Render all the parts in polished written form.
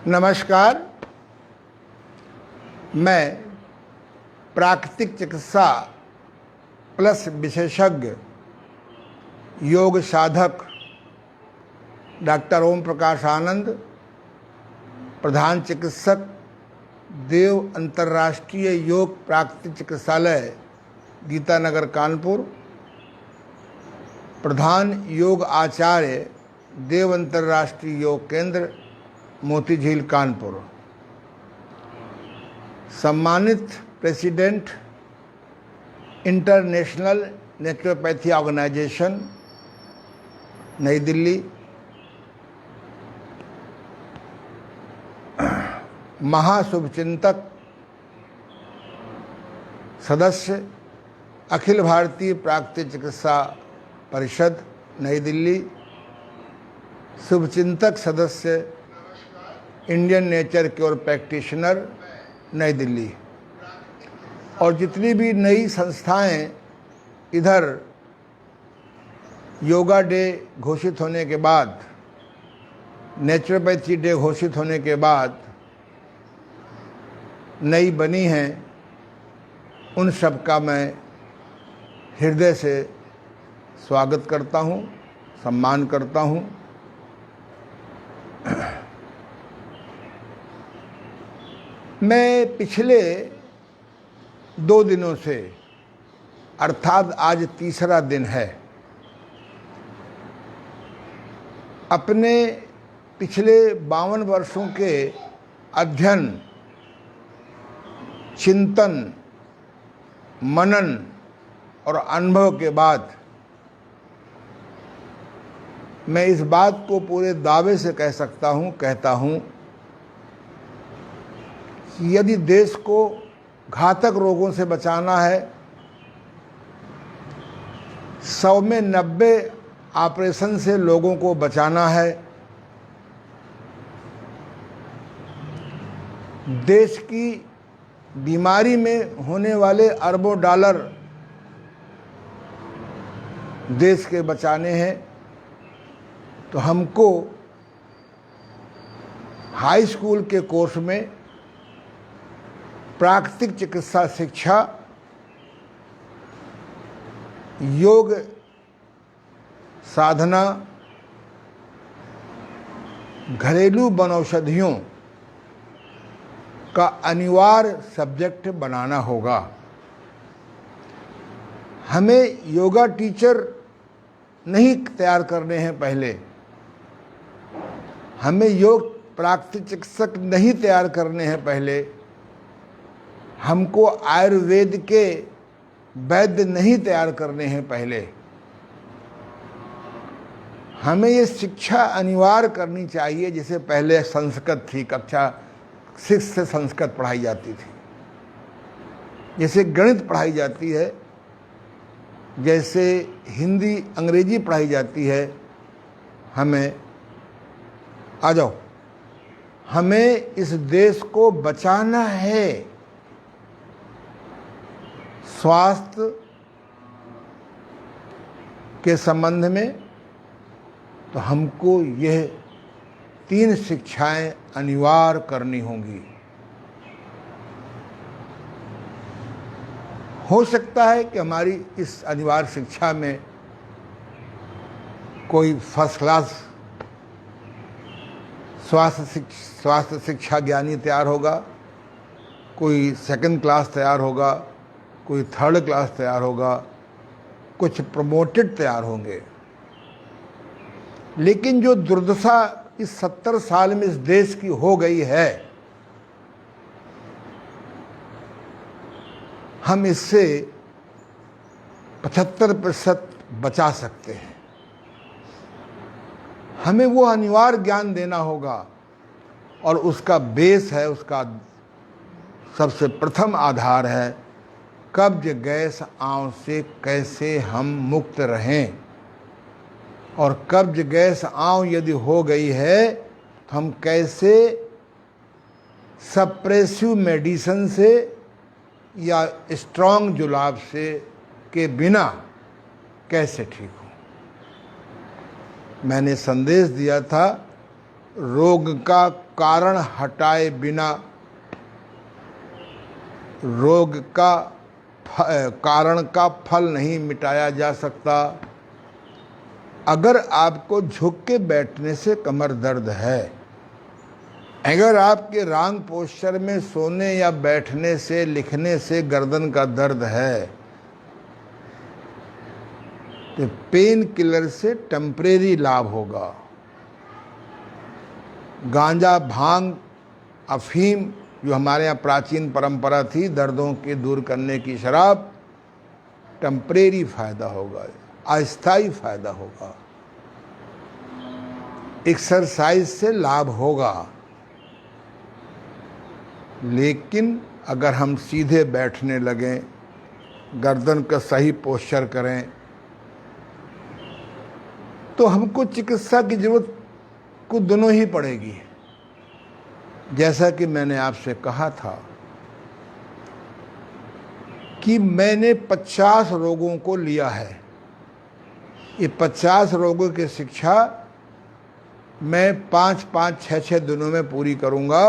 नमस्कार। मैं प्राकृतिक चिकित्सा प्लस विशेषज्ञ योग साधक डॉक्टर ओम प्रकाश आनंद, प्रधान चिकित्सक देव अंतर्राष्ट्रीय योग प्राकृतिक चिकित्सालय गीतानगर कानपुर, प्रधान योग आचार्य देव अंतर्राष्ट्रीय योग केंद्र मोती झील कानपुर, सम्मानित प्रेसिडेंट इंटरनेशनल नेचुरोपैथी ऑर्गेनाइजेशन नई दिल्ली, महाशुभचिंतक सदस्य अखिल भारतीय प्राकृतिक चिकित्सा परिषद नई दिल्ली, शुभचिंतक सदस्य इंडियन नेचर क्योर प्रैक्टिशनर नई दिल्ली और जितनी भी नई संस्थाएं इधर योगा डे घोषित होने के बाद, नेचुरोपैथी डे घोषित होने के बाद नई बनी हैं, उन सब का मैं हृदय से स्वागत करता हूं, सम्मान करता हूं। मैं पिछले 2 दिनों से, अर्थात आज तीसरा दिन है, अपने पिछले 52 वर्षों के अध्ययन, चिंतन, मनन और अनुभव के बाद मैं इस बात को पूरे दावे से कहता हूं कि यदि देश को घातक रोगों से बचाना है, 100 में 90 ऑपरेशन से लोगों को बचाना है, देश की बीमारी में होने वाले अरबों डॉलर देश के बचाने हैं, तो हमको हाई स्कूल के कोर्स में प्राकृतिक चिकित्सा शिक्षा, योग साधना, घरेलू वनौषधियों का अनिवार्य सब्जेक्ट बनाना होगा। हमें योगा टीचर नहीं तैयार करने हैं, पहले हमें योग प्राकृतिक चिकित्सक नहीं तैयार करने हैं, पहले हमको आयुर्वेद के वैद्य नहीं तैयार करने हैं, पहले हमें ये शिक्षा अनिवार्य करनी चाहिए। जैसे पहले संस्कृत थी, कक्षा 6 से संस्कृत पढ़ाई जाती थी, जैसे गणित पढ़ाई जाती है, जैसे हिंदी अंग्रेजी पढ़ाई जाती है। हमें आ जाओ, हमें इस देश को बचाना है। स्वास्थ्य के संबंध में तो हमको यह 3 शिक्षाएं अनिवार्य करनी होंगी। हो सकता है कि हमारी इस अनिवार्य शिक्षा में कोई फर्स्ट क्लास स्वास्थ्य शिक्षा ज्ञानी तैयार होगा, कोई सेकंड क्लास तैयार होगा, कोई थर्ड क्लास तैयार होगा, कुछ प्रमोटेड तैयार होंगे। लेकिन जो दुर्दशा इस 70 साल में इस देश की हो गई है, हम इससे 75% बचा सकते हैं। हमें वो अनिवार्य ज्ञान देना होगा और उसका बेस है, उसका सबसे प्रथम आधार है कब्ज गैस आंव से कैसे हम मुक्त रहें। और कब्ज गैस आंव यदि हो गई है तो हम कैसे सप्रेसिव मेडिसिन से या स्ट्रॉन्ग जुलाब से के बिना कैसे ठीक हो। मैंने संदेश दिया था, रोग का कारण हटाए बिना रोग का कारण का फल नहीं मिटाया जा सकता। अगर आपको झुक के बैठने से कमर दर्द है, अगर आपके रॉन्ग पोस्चर में सोने या बैठने से, लिखने से गर्दन का दर्द है, तो पेन किलर से टेम्परेरी लाभ होगा। गांजा, भांग, अफीम जो हमारे यहाँ प्राचीन परंपरा थी दर्दों के दूर करने की, शराब, टेम्परेरी फायदा होगा, अस्थायी फायदा होगा। एक्सरसाइज से लाभ होगा, लेकिन अगर हम सीधे बैठने लगें, गर्दन का सही पोस्चर करें, तो हमको चिकित्सा की जरूरत को दोनों ही पड़ेगी। जैसा कि मैंने आपसे कहा था कि मैंने 50 रोगों को लिया है। ये 50 रोगों की शिक्षा मैं 5-5, 6-6 दिनों में पूरी करूंगा,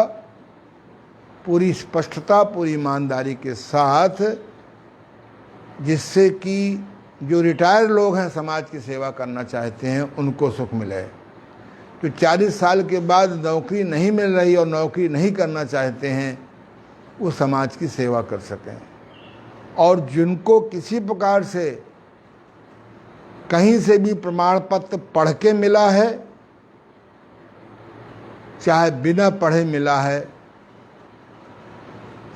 पूरी स्पष्टता, पूरी ईमानदारी के साथ, जिससे कि जो रिटायर लोग हैं, समाज की सेवा करना चाहते हैं, उनको सुख मिले। जो 40 साल के बाद नौकरी नहीं मिल रही और नौकरी नहीं करना चाहते हैं, वो समाज की सेवा कर सकें। और जिनको किसी प्रकार से कहीं से भी प्रमाण पत्र पढ़ के मिला है, चाहे बिना पढ़े मिला है,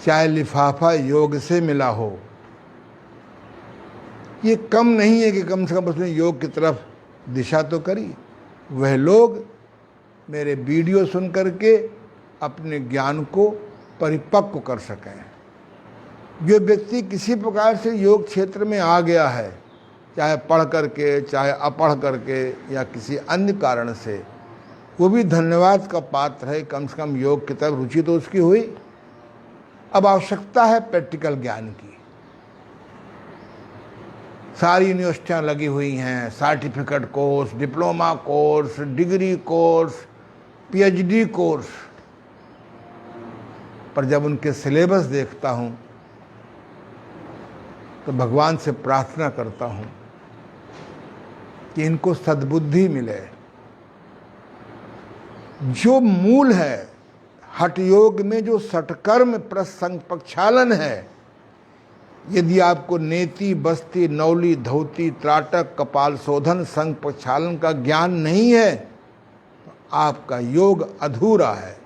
चाहे लिफाफा योग से मिला हो, ये कम नहीं है कि कम से कम उसने योग की तरफ दिशा तो करी। वह लोग मेरे वीडियो सुन करके अपने ज्ञान को परिपक्व कर सकें। जो व्यक्ति किसी प्रकार से योग क्षेत्र में आ गया है, चाहे पढ़ करके, चाहे अपढ़ करके, या किसी अन्य कारण से, वो भी धन्यवाद का पात्र है। कम से कम योग की तरफ रुचि तो उसकी हुई। अब आवश्यकता है प्रैक्टिकल ज्ञान की। सारी यूनिवर्सिटियाँ लगी हुई हैं, certificate course, diploma course, degree course, PhD course, पर जब उनके सिलेबस देखता हूँ तो भगवान से प्रार्थना करता हूँ कि इनको सद्बुद्धि मिले। जो मूल है हठ योग में, जो सटकर्म प्रसंग प्रक्षालन है, यदि आपको नेति, बस्ती, नौली, धौती, त्राटक, कपाल शोधन, संग प्रक्षालन का ज्ञान नहीं है, तो आपका योग अधूरा है।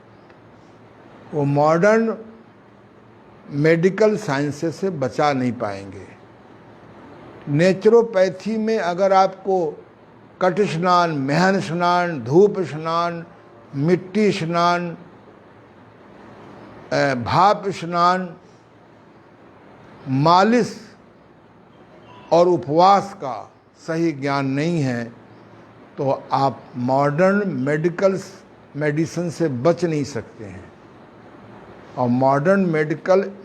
वो मॉडर्न मेडिकल साइंसेस से बचा नहीं पाएंगे। नेचुरोपैथी में अगर आपको कट स्नान, मेहन स्नान, धूप स्नान, मिट्टी स्नान, भाप स्नान, मालिश और उपवास का सही ज्ञान नहीं है, तो आप मॉडर्न मेडिसिन से बच नहीं सकते हैं। और मॉडर्न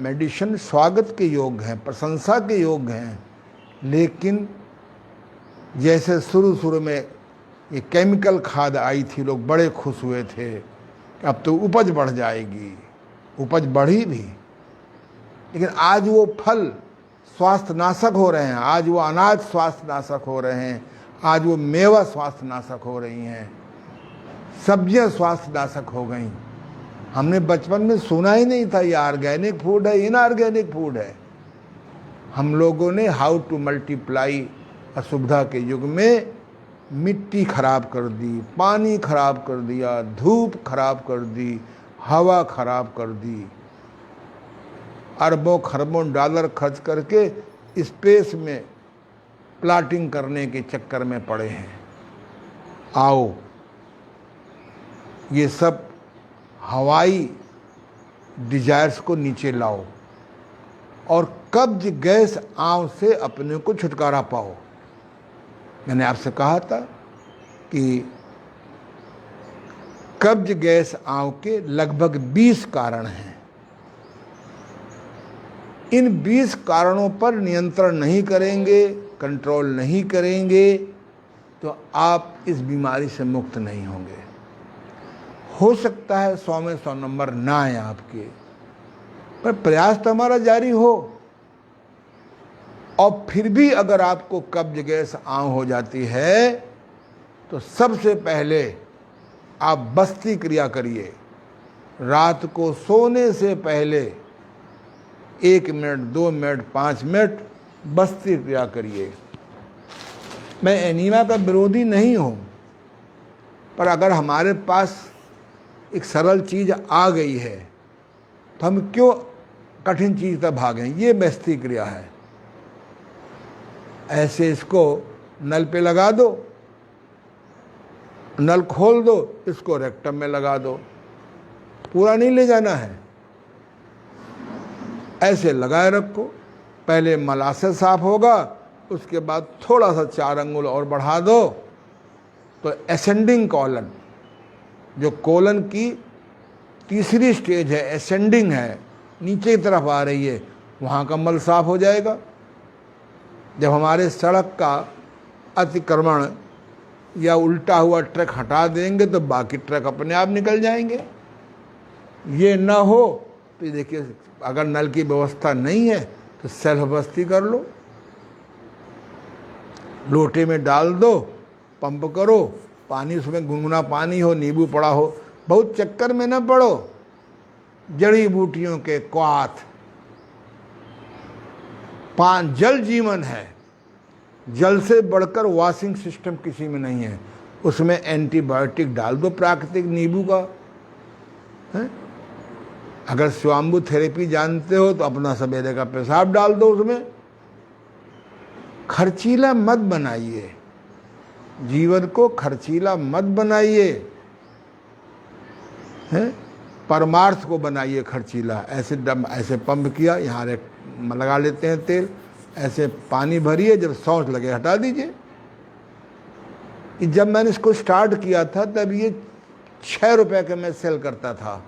मेडिसिन स्वागत के योग्य हैं, प्रशंसा के योग्य हैं, लेकिन जैसे शुरू में ये केमिकल खाद आई थी, लोग बड़े खुश हुए थे कि अब तो उपज बढ़ जाएगी। उपज बढ़ी भी, लेकिन आज वो फल स्वास्थ्य नाशक हो रहे हैं, आज वो अनाज स्वास्थ्य नाशक हो रहे हैं, आज वो मेवा स्वास्थ्य नाशक हो रही हैं, सब्जियां स्वास्थ्य नाशक हो गई। हमने बचपन में सुना ही नहीं था ये ऑर्गेनिक फूड है, इनऑर्गेनिक फूड है। हम लोगों ने हाउ टू मल्टीप्लाई असुविधा के युग में मिट्टी खराब कर दी, पानी खराब कर दिया, धूप खराब कर दी, हवा खराब कर दी। अरबों खरबों डॉलर खर्च करके स्पेस में प्लाटिंग करने के चक्कर में पड़े हैं। आओ, ये सब हवाई डिजायर्स को नीचे लाओ और कब्ज गैस आंव से अपने को छुटकारा पाओ। मैंने आपसे कहा था कि कब्ज गैस आंव के लगभग 20 कारण हैं। इन 20 कारणों पर नियंत्रण नहीं करेंगे, कंट्रोल नहीं करेंगे, तो आप इस बीमारी से मुक्त नहीं होंगे। हो सकता है 100 में 100 नंबर ना आए आपके, पर प्रयास तो हमारा जारी हो। और फिर भी अगर आपको कब्ज गैस आम हो जाती है तो सबसे पहले आप बस्ती क्रिया करिए। रात को सोने से पहले 1 मिनट, 2 मिनट, 5 मिनट बस्ती क्रिया करिए। मैं एनीमिया का विरोधी नहीं हूँ, पर अगर हमारे पास एक सरल चीज़ आ गई है तो हम क्यों कठिन चीज़ तक भागें। ये बस्ती क्रिया है। ऐसे इसको नल पे लगा दो, नल खोल दो, इसको रेक्टम में लगा दो, पूरा नहीं ले जाना है, ऐसे लगाए रखो। पहले मलाशय साफ होगा, उसके बाद थोड़ा सा 4 अंगुल और बढ़ा दो तो एसेंडिंग कॉलन, जो कोलन की तीसरी स्टेज है, एसेंडिंग है, नीचे की तरफ आ रही है, वहाँ का मल साफ हो जाएगा। जब हमारे सड़क का अतिक्रमण या उल्टा हुआ ट्रक हटा देंगे तो बाकी ट्रक अपने आप निकल जाएंगे। ये ना हो तो देखिए, अगर नल की व्यवस्था नहीं है तो सेल्फ बस्ती कर लो, लोटे में डाल दो, पंप करो, पानी उसमें गुनगुना पानी हो, नींबू पड़ा हो। बहुत चक्कर में न पड़ो, जड़ी बूटियों के क्वाथ। जल जीवन है, जल से बढ़कर वॉशिंग सिस्टम किसी में नहीं है। उसमें एंटीबायोटिक डाल दो, प्राकृतिक नींबू का है? अगर स्वाम्बु थेरेपी जानते हो तो अपना सवेरे का पेशाब डाल दो उसमें। खर्चीला मत बनाइए, जीवन को खर्चीला मत बनाइए, हैं? परमार्थ को बनाइए खर्चीला। ऐसे पंप किया, यहाँ लगा लेते हैं तेल, ऐसे पानी भरिए, जब सौंस लगे हटा दीजिए। जब मैंने इसको स्टार्ट किया था तब ये 6 रुपए के मैं सेल करता था,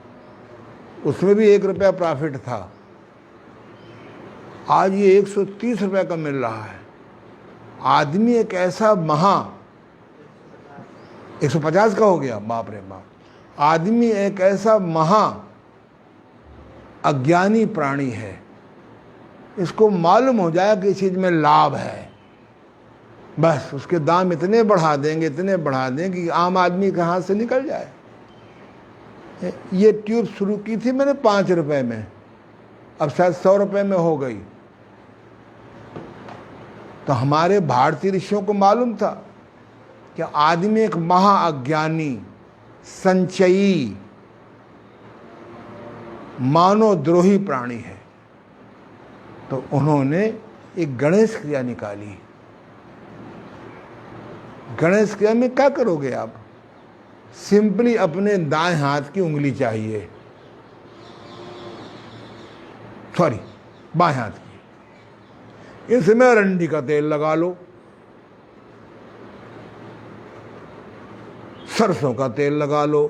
उसमें भी 1 रुपया प्रॉफिट था। आज ये 130 रुपए का मिल रहा है। आदमी एक ऐसा 150 का हो गया, बाप रे बाप। आदमी एक ऐसा अज्ञानी प्राणी है, इसको मालूम हो जाए कि इस चीज़ में लाभ है, बस उसके दाम इतने बढ़ा देंगे, इतने बढ़ा देंगे कि आम आदमी के हाथ से निकल जाए। ये ट्यूब शुरू की थी मैंने 5 रुपए में, अब शायद 100 रुपए में हो गई। तो हमारे भारतीय ऋषियों को मालूम था कि आदमी एक महाअज्ञानी, संचयी, मानवद्रोही प्राणी है। तो उन्होंने एक गणेश क्रिया निकाली। गणेश क्रिया में क्या करोगे आप? सिंपली अपने दाएं हाथ की उंगली चाहिए, सॉरी बाएं हाथ की, इसमें अरंडी का तेल लगा लो, सरसों का तेल लगा लो।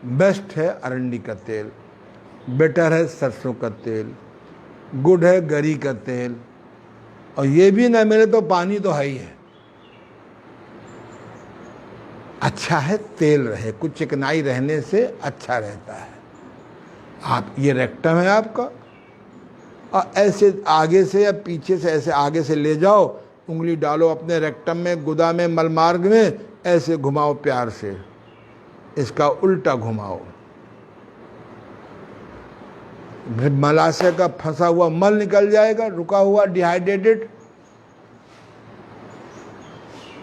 बेस्ट है अरंडी का तेल, बेटर है सरसों का तेल, गुड है गरी का तेल, और ये भी ना मिले तो पानी तो है ही है। अच्छा है तेल रहे, कुछ चिकनाई रहने से अच्छा रहता है। आप ये रेक्टम है आपका, और ऐसे आगे से या पीछे से ऐसे आगे से ले जाओ, उंगली डालो अपने रेक्टम में, गुदा में, मलमार्ग में, ऐसे घुमाओ प्यार से, इसका उल्टा घुमाओ। मलाशय का फंसा हुआ मल निकल जाएगा, रुका हुआ डिहाइड्रेटेड,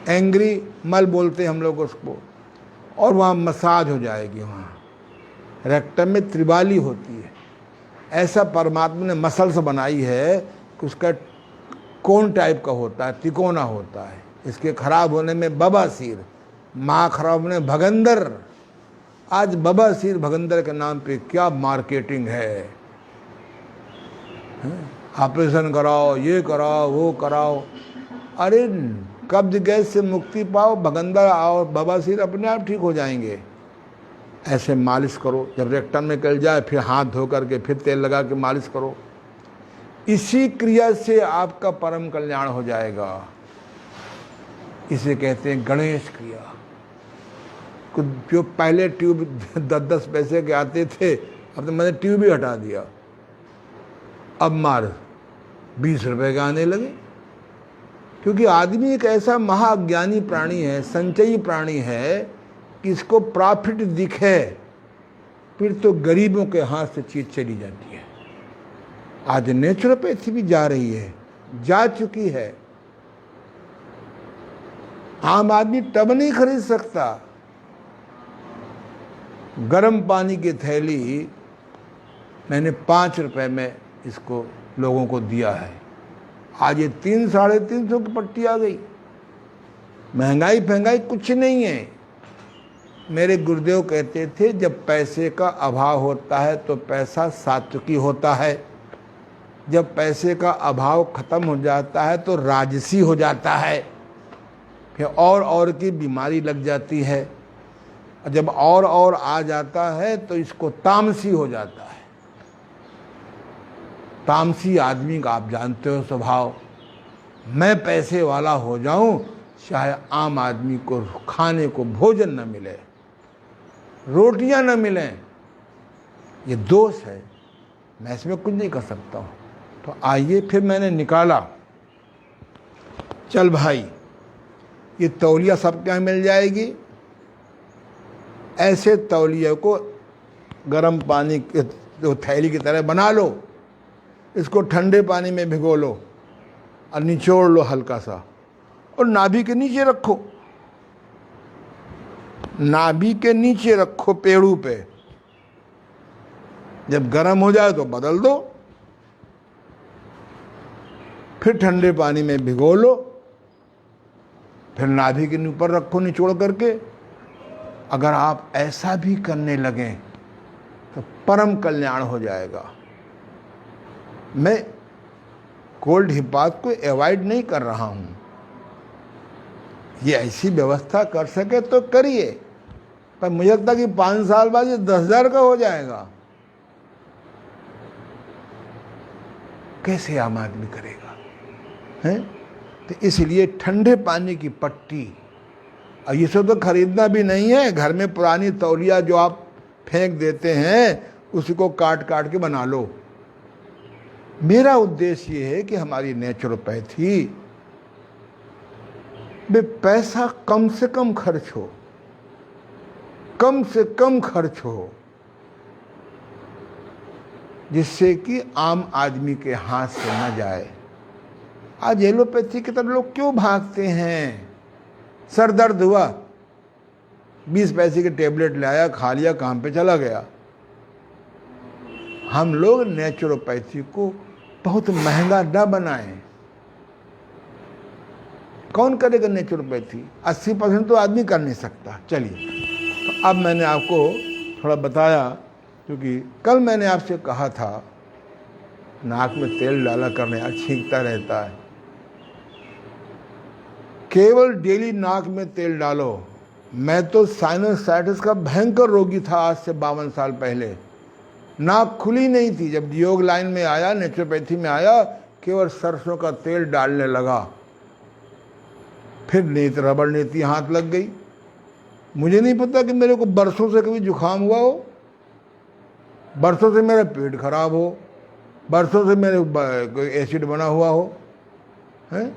एंग्री मल बोलते हैं हम लोग उसको, और वहाँ मसाज हो जाएगी। वहाँ रेक्टम में त्रिबाली होती है। ऐसा परमात्मा ने मसल्स बनाई है कि उसका कोन टाइप का होता है, तिकोना होता है। इसके खराब होने में बवासीर, माँ खराब होने भगंदर। आज बवासीर भगंदर के नाम पे क्या मार्केटिंग है। ऑपरेशन कराओ, ये कराओ, वो कराओ। अरे कब्ज गैस से मुक्ति पाओ, भगंदर और बवासीर अपने आप ठीक हो जाएंगे। ऐसे मालिश करो, जब रेक्टम में निकल जाए फिर हाथ धो करके फिर तेल लगा के मालिश करो। इसी क्रिया से आपका परम कल्याण हो जाएगा। इसे कहते हैं गणेश क्रिया। कुछ जो पहले ट्यूब 10-10 पैसे के आते थे, अब तो मैंने ट्यूब ही हटा दिया। अब मार 20 रुपए के आने लगे। क्योंकि आदमी एक ऐसा महाअज्ञानी प्राणी है, संचयी प्राणी है कि इसको प्रॉफिट दिखे फिर तो गरीबों के हाथ से चीज चली जाती है। आज नेचुरोपैथी भी जा रही है, जा चुकी है। आम आदमी टब नहीं खरीद सकता। गर्म पानी की थैली मैंने 5 रुपए में इसको लोगों को दिया है। आज ये 300-350 की पट्टी आ गई। महंगाई फहंगाई कुछ नहीं है। मेरे गुरुदेव कहते थे जब पैसे का अभाव होता है तो पैसा सात्विकी होता है, जब पैसे का अभाव खत्म हो जाता है तो राजसी हो जाता है, फिर और की बीमारी लग जाती है, और जब और आ जाता है तो इसको तामसी हो जाता है। तामसी आदमी का आप जानते हो स्वभाव। मैं पैसे वाला हो जाऊं चाहे आम आदमी को खाने को भोजन न मिले, रोटियां न मिलें, ये दोष है। मैं इसमें कुछ नहीं कर सकता हूं। तो आइए फिर मैंने निकाला, चल भाई ये तौलिया सबके यहाँ मिल जाएगी। ऐसे तौलिया को गर्म पानी के थैली की तरह बना लो, इसको ठंडे पानी में भिगो लो और निचोड़ लो हल्का सा, और नाभि के नीचे रखो, नाभि के नीचे रखो पेड़ू पे। जब गर्म हो जाए तो बदल दो, फिर ठंडे पानी में भिगो लो, फिर नाभि के ऊपर रखो निचोड़ करके। अगर आप ऐसा भी करने लगें तो परम कल्याण हो जाएगा। मैं कोल्ड हिपात को अवॉइड नहीं कर रहा हूं। ये ऐसी व्यवस्था कर सके तो करिए, पर मुझे लगता है कि 5 साल बाद ये 10,000 का हो जाएगा। कैसे आम आदमी करेगा, हैं? तो इसलिए ठंडे पानी की पट्टी, और ये सब तो खरीदना भी नहीं है, घर में पुरानी तौलिया जो आप फेंक देते हैं उसको काट काट के बना लो। मेरा उद्देश्य ये है कि हमारी नेचुरोपैथी में पैसा कम से कम खर्च हो, कम से कम खर्च हो, जिससे कि आम आदमी के हाथ से न जाए। आज एलोपैथी की तरफ लोग क्यों भागते हैं? सर दर्द हुआ, 20 पैसे के टेबलेट लाया, खा लिया, काम पे चला गया। हम लोग नेचुरोपैथी को बहुत महंगा न बनाएं। कौन करेगा नेचुरोपैथी? 80% तो आदमी कर नहीं सकता। चलिए, तो अब मैंने आपको थोड़ा बताया, क्योंकि कल मैंने आपसे कहा था नाक में तेल डाला करने, आज छींकता रहता है। केवल डेली नाक में तेल डालो। मैं तो साइनसाइटिस का भयंकर रोगी था आज से 52 साल पहले। नाक खुली नहीं थी। जब योग लाइन में आया, नेचुरोपैथी में आया, केवल सरसों का तेल डालने लगा, फिर नीति रबड़ नीति हाथ लग गई। मुझे नहीं पता कि मेरे को बरसों से कभी जुकाम हुआ हो, बरसों से मेरा पेट खराब हो, बरसों से मेरे एसिड बना हुआ हो, हैं?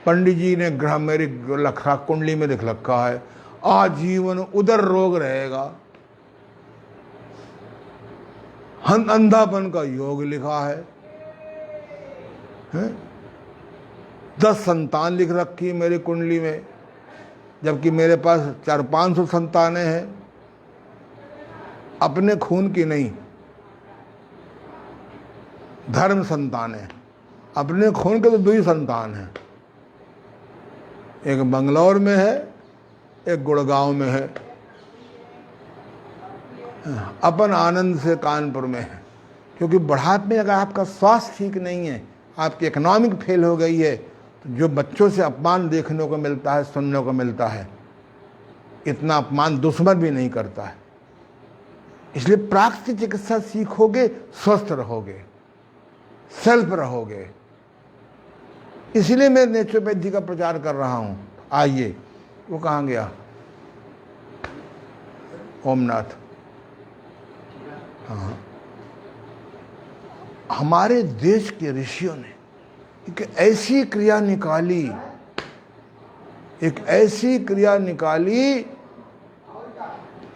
पंडित जी ने ग्रह मेरी लखा कुंडली में लिख रखा है आजीवन उदर रोग रहेगा। अंधापन का योग लिखा है, हैं? 10 संतान लिख रखी है मेरी कुंडली में, जबकि मेरे पास 400-500 संतानें हैं, अपने खून की नहीं, धर्म संतानें। अपने खून के तो 2 ही संतान हैं, एक बंगलौर में है, एक गुड़गांव में है, अपन आनंद से कानपुर में है। क्योंकि बुढ़ापे में अगर आपका स्वास्थ्य ठीक नहीं है, आपकी इकोनॉमिक फेल हो गई है, तो जो बच्चों से अपमान देखने को मिलता है, सुनने को मिलता है, इतना अपमान दुश्मन भी नहीं करता है। इसलिए प्राकृतिक चिकित्सा सीखोगे, स्वस्थ रहोगे, सेल्फ रहोगे। इसलिए मैं नेचुरोपैथी का प्रचार कर रहा हूं। आइए, वो कहाँ गया? ओमनाथ। हाँ, हमारे देश के ऋषियों ने एक ऐसी क्रिया निकाली, एक ऐसी क्रिया निकाली,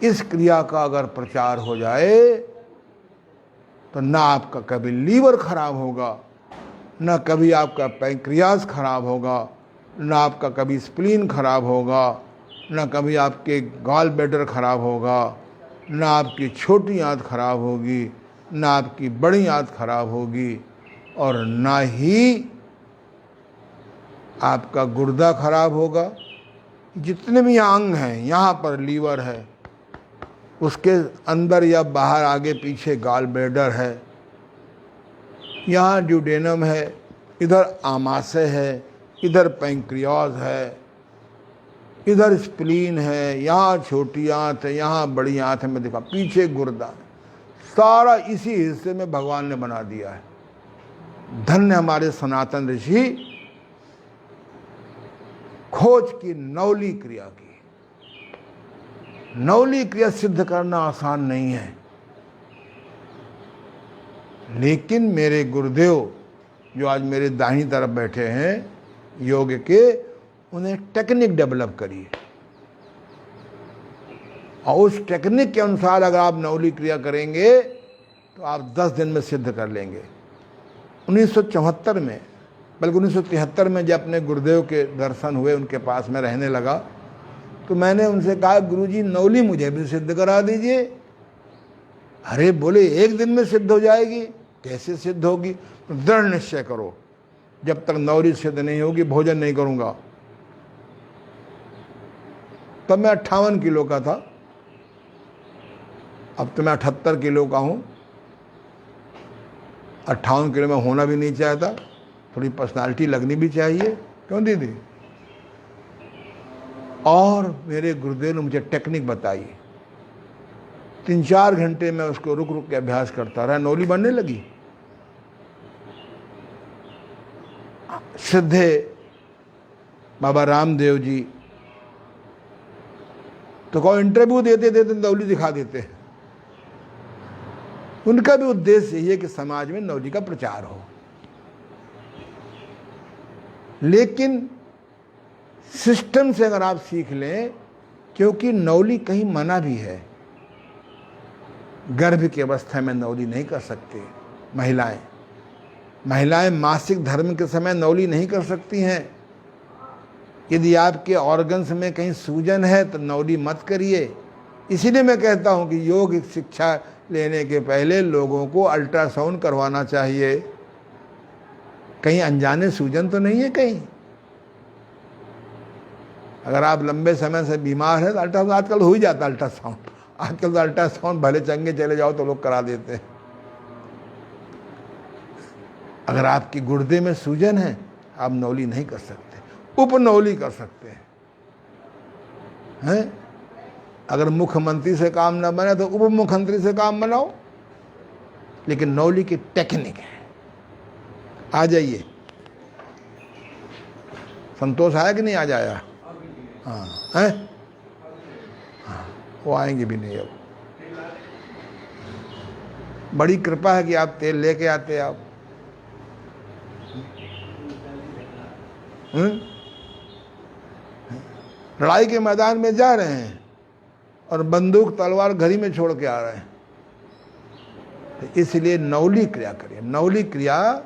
इस क्रिया का अगर प्रचार हो जाए तो ना आपका कभी लीवर खराब होगा, ना कभी आपका पैंक्रियाज खराब होगा, ना आपका कभी स्प्लीन खराब होगा, ना कभी आपके गॉल ब्लैडर खराब होगा, ना आपकी छोटी आंत खराब होगी, ना आपकी बड़ी आंत खराब होगी, और ना ही आपका गुर्दा खराब होगा। जितने भी अंग हैं, यहाँ पर लीवर है, उसके अंदर या बाहर आगे पीछे गॉल ब्लैडर है, यहाँ ड्यूडेनम है, इधर आमाशय है, इधर पैंक्रियाज है, इधर स्प्लीन है, यहाँ छोटी आंत है, यहाँ बड़ी आंत है, मैं देखा पीछे गुर्दा, सारा इसी हिस्से में भगवान ने बना दिया है। धन्य हमारे सनातन ऋषि, खोज की नवली क्रिया की। नवली क्रिया सिद्ध करना आसान नहीं है, लेकिन मेरे गुरुदेव जो आज मेरे दाहिनी तरफ बैठे हैं योग के, उन्हें टेक्निक डेवलप करी, और उस टेक्निक के अनुसार अगर आप नवली क्रिया करेंगे तो आप 10 दिन में सिद्ध कर लेंगे। 1974 में, बल्कि 1973 में जब अपने गुरुदेव के दर्शन हुए, उनके पास में रहने लगा, तो मैंने उनसे कहा, गुरुजी नवली मुझे भी सिद्ध करा दीजिए। अरे बोले, 1 दिन में सिद्ध हो जाएगी? कैसे सिद्ध होगी? दृढ़ निश्चय करो, जब तक नवली सिद्ध नहीं होगी भोजन नहीं करूंगा। तब मैं 58 किलो का था, अब तो मैं 78 किलो का हूं। 58 किलो में होना भी नहीं चाहता, थोड़ी पर्सनालिटी लगनी भी चाहिए, क्यों दीदी? और मेरे गुरुदेव ने मुझे टेक्निक बताई। 3-4 घंटे में उसको रुक रुक के अभ्यास करता रहा, नौली बनने लगी। सिद्धे बाबा रामदेव जी तो कहो इंटरव्यू देते देते नौली दिखा देते हैं। उनका भी उद्देश्य यही है कि समाज में नौली का प्रचार हो, लेकिन सिस्टम से अगर आप सीख लें, क्योंकि नौली कहीं मना भी है। गर्भ की अवस्था में नौली नहीं कर सकती महिलाएं मासिक धर्म के समय नौली नहीं कर सकती हैं। यदि आपके ऑर्गन्स में कहीं सूजन है तो नौली मत करिए। इसीलिए मैं कहता हूं कि योग शिक्षा लेने के पहले लोगों को अल्ट्रासाउंड करवाना चाहिए। कहीं अनजाने सूजन तो नहीं है कहीं? अगर आप लंबे समय से बीमार हैं तो अल्ट्रासाउंड आजकल हो ही जाता है। आजकल तो अल्ट्रासाउंड भले चंगे चले जाओ तो लोग करा देते हैं। अगर आपकी गुर्दे में सूजन है, आप नौली नहीं कर सकते, उपनौली कर सकते हैं। अगर मुख्यमंत्री से काम ना बने तो उप मुख्यमंत्री से काम बनाओ, लेकिन नौली की टेक्निक है। आ जाइए, संतोष आया कि नहीं आज आया? हाँ है, हाँ, वो आएंगे भी नहीं। अब बड़ी कृपा है कि आप तेल लेके आते। आप लड़ाई के मैदान में जा रहे हैं और बंदूक तलवार घर ही में छोड़ के आ रहे हैं, तो इसलिए नौली क्रिया करिए। नौली क्रिया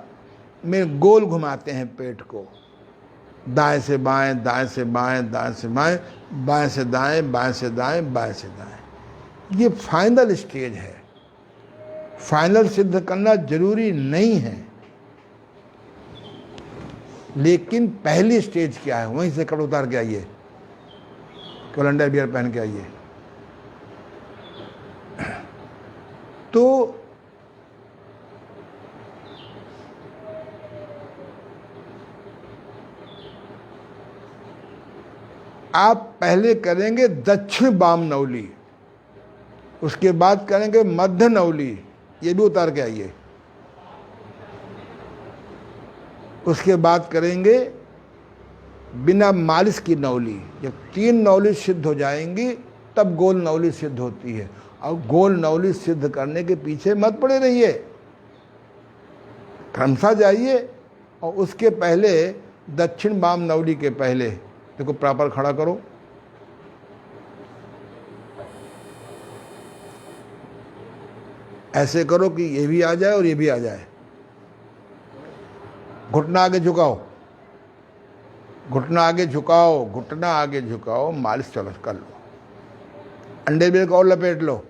में गोल घुमाते हैं पेट को, दाएं से बाएं, दाएं से बाएं, दाएं से बाएं, बाएं से दाएं, बाएं से दाएं, बाएं से दाएं। ये फाइनल स्टेज है। फाइनल सिद्ध करना जरूरी नहीं है, लेकिन पहली स्टेज क्या है, वहीं से कपड़े उतार के आइए, केवल अंडरवियर पहन के आइए। तो आप पहले करेंगे दक्षिण बाम नौली, उसके बाद करेंगे मध्य नौली, ये भी उतार के आइए। उसके बाद करेंगे बिना मालिश की नौली। जब 3 नौली सिद्ध हो जाएंगी तब गोल नवली सिद्ध होती है। और गोल नवली सिद्ध करने के पीछे मत पड़े रहिए, क्रमशः जाइए। और उसके पहले दक्षिण वाम नवली के पहले देखो, प्रॉपर खड़ा करो, ऐसे करो कि ये भी आ जाए और ये भी आ जाए। घुटना आगे झुकाओ, घुटना आगे झुकाओ, घुटना आगे झुकाओ, मालिश चलो कर लो। अंडरवियर को और लपेट लो,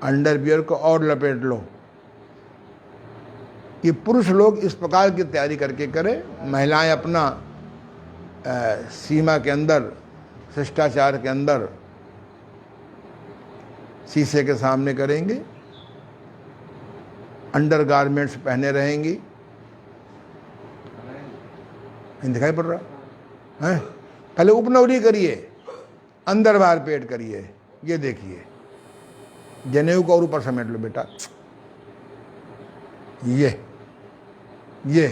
अंडरवियर को और लपेट लो। ये पुरुष लोग इस प्रकार की तैयारी करके करें। महिलाएं अपना सीमा के अंदर, शिष्टाचार के अंदर शीशे के सामने करेंगे, अंडर गारमेंट्स पहने रहेंगी। दिखाई पड़ रहा है? पहले उपनवली करिए, अंदर बाहर पेट करिए। ये देखिए, जनेऊ को और ऊपर समेट लो बेटा, ये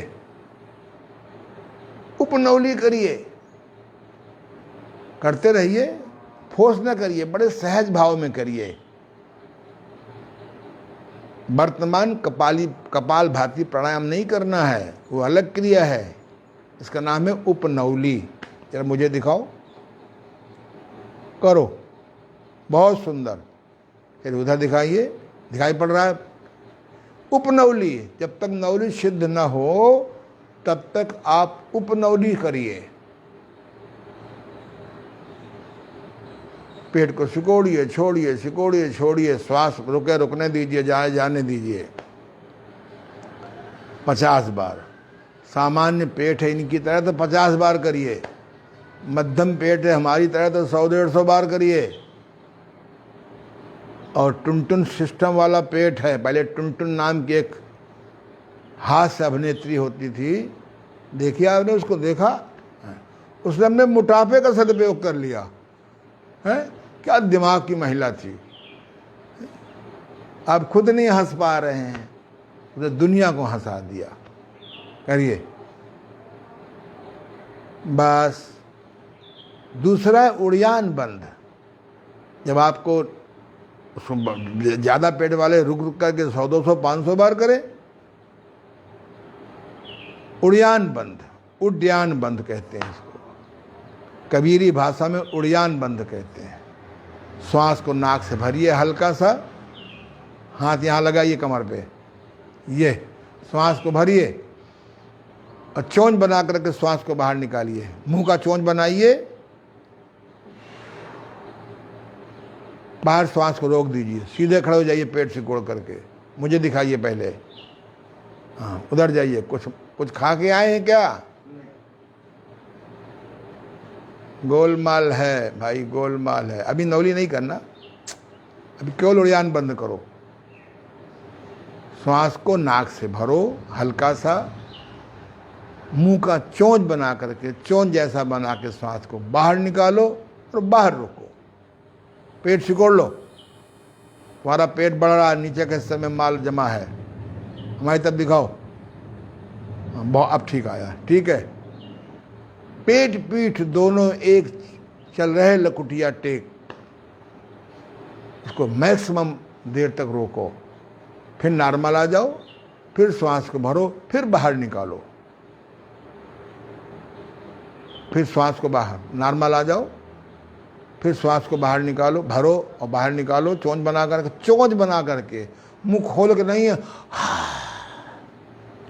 उपनवली करिए, करते रहिए, फोर्स न करिए, बड़े सहज भाव में करिए। वर्तमान कपाल भाती प्राणायाम नहीं करना है, वो अलग क्रिया है, इसका नाम है उपनवली। जरा मुझे दिखाओ, करो, बहुत सुंदर। फिर उधर दिखाइए, दिखाई पड़ रहा है? उपनवली। जब तक नवली सिद्ध न हो तब तक आप उपनवली करिए। पेट को सिकोड़िए, छोड़िए, सिकोड़िए, छोड़िए, श्वास रुकने दीजिए, जाने दीजिए 50 बार। सामान्य पेट है इनकी तरह तो 50 बार करिए, मध्यम पेट है हमारी तरह तो 100-150 बार करिए। और टुनटुन सिस्टम वाला पेट है। पहले टुनटुन नाम की एक हास्य अभिनेत्री होती थी, देखिए आपने उसको देखा? उसने अपने मोटापे का सदुपयोग कर लिया है। क्या दिमाग की महिला थी। आप खुद नहीं हंस पा रहे हैं, तो दुनिया को हंसा दिया। करिए बस। दूसरा है उड़ियान बंद। जब आपको ज़्यादा पेट वाले रुक करके 100-200 500 बार करें। उड़ियान बंद, उड्डयन बंद कहते हैं इसको, कबीरी भाषा में उड़ियान बंद कहते हैं। श्वास को नाक से भरिए हल्का सा, हाथ यहाँ लगाइए कमर पे, ये श्वास को भरिए और चोंच बना करके श्वास को बाहर निकालिए। मुंह का चोंच बनाइए, बाहर श्वास को रोक दीजिए। सीधे खड़े हो जाइए पेट से कोड़ करके, मुझे दिखाइए पहले। हाँ, उधर जाइए। कुछ खा के आए हैं क्या? गोलमाल है भाई, गोलमाल है। अभी नवली नहीं करना, अभी केवल उड़ियान बंद करो। श्वास को नाक से भरो हल्का सा, मुंह का चोंच बना करके, चोंच जैसा बना के श्वास को बाहर निकालो और बाहर रोको। पेट सिकोड़ लो। तुम्हारा पेट बढ़ रहा है, नीचे के हिस्से में माल जमा है। हमारी तरफ दिखाओ। बहुत अब ठीक आया, ठीक है। पेट पीठ दोनों एक चल रहे, लकुटिया टेक। इसको मैक्सिमम देर तक रोको, फिर नॉर्मल आ जाओ, फिर श्वास को भरो, फिर बाहर निकालो, फिर श्वास को बाहर, नॉर्मल आ जाओ, फिर श्वास को बाहर निकालो, भरो और बाहर निकालो। चोंच बना करके, मुंह खोल के नहीं है,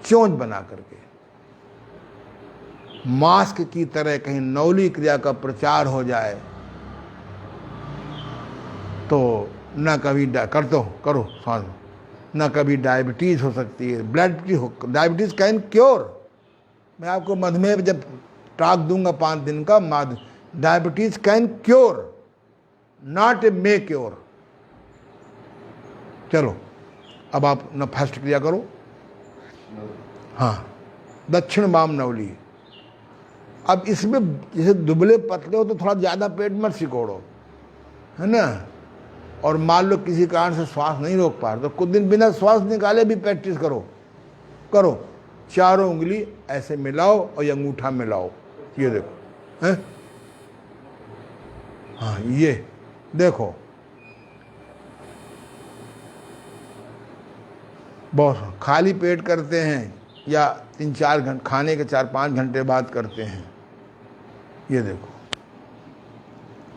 चोंच बना करके। मास्क की तरह कहीं नवली क्रिया का प्रचार हो जाए तो न कभी करो श्वास, न कभी डायबिटीज हो सकती है। Diabetes can cure. मैं आपको मधुमेह जब टाक दूंगा 5 दिन का, diabetes can cure, not a may cure. चलो अब आप न फर्स्ट क्रिया करो। हाँ, दक्षिण वाम नवली। अब इसमें जैसे दुबले पतले हो तो थोड़ा ज़्यादा पेट मत सिकोड़ो, है ना। और मान लो किसी कारण से श्वास नहीं रोक पा रहे तो कुछ दिन बिना श्वास निकाले भी प्रैक्टिस करो। चारों उंगली ऐसे मिलाओ और ये अंगूठा मिलाओ, ये देखो, हैं। हाँ ये देखो, बहुत खाली पेट करते हैं या 3-4 घंटे खाने के 4-5 घंटे बाद करते हैं। ये देखो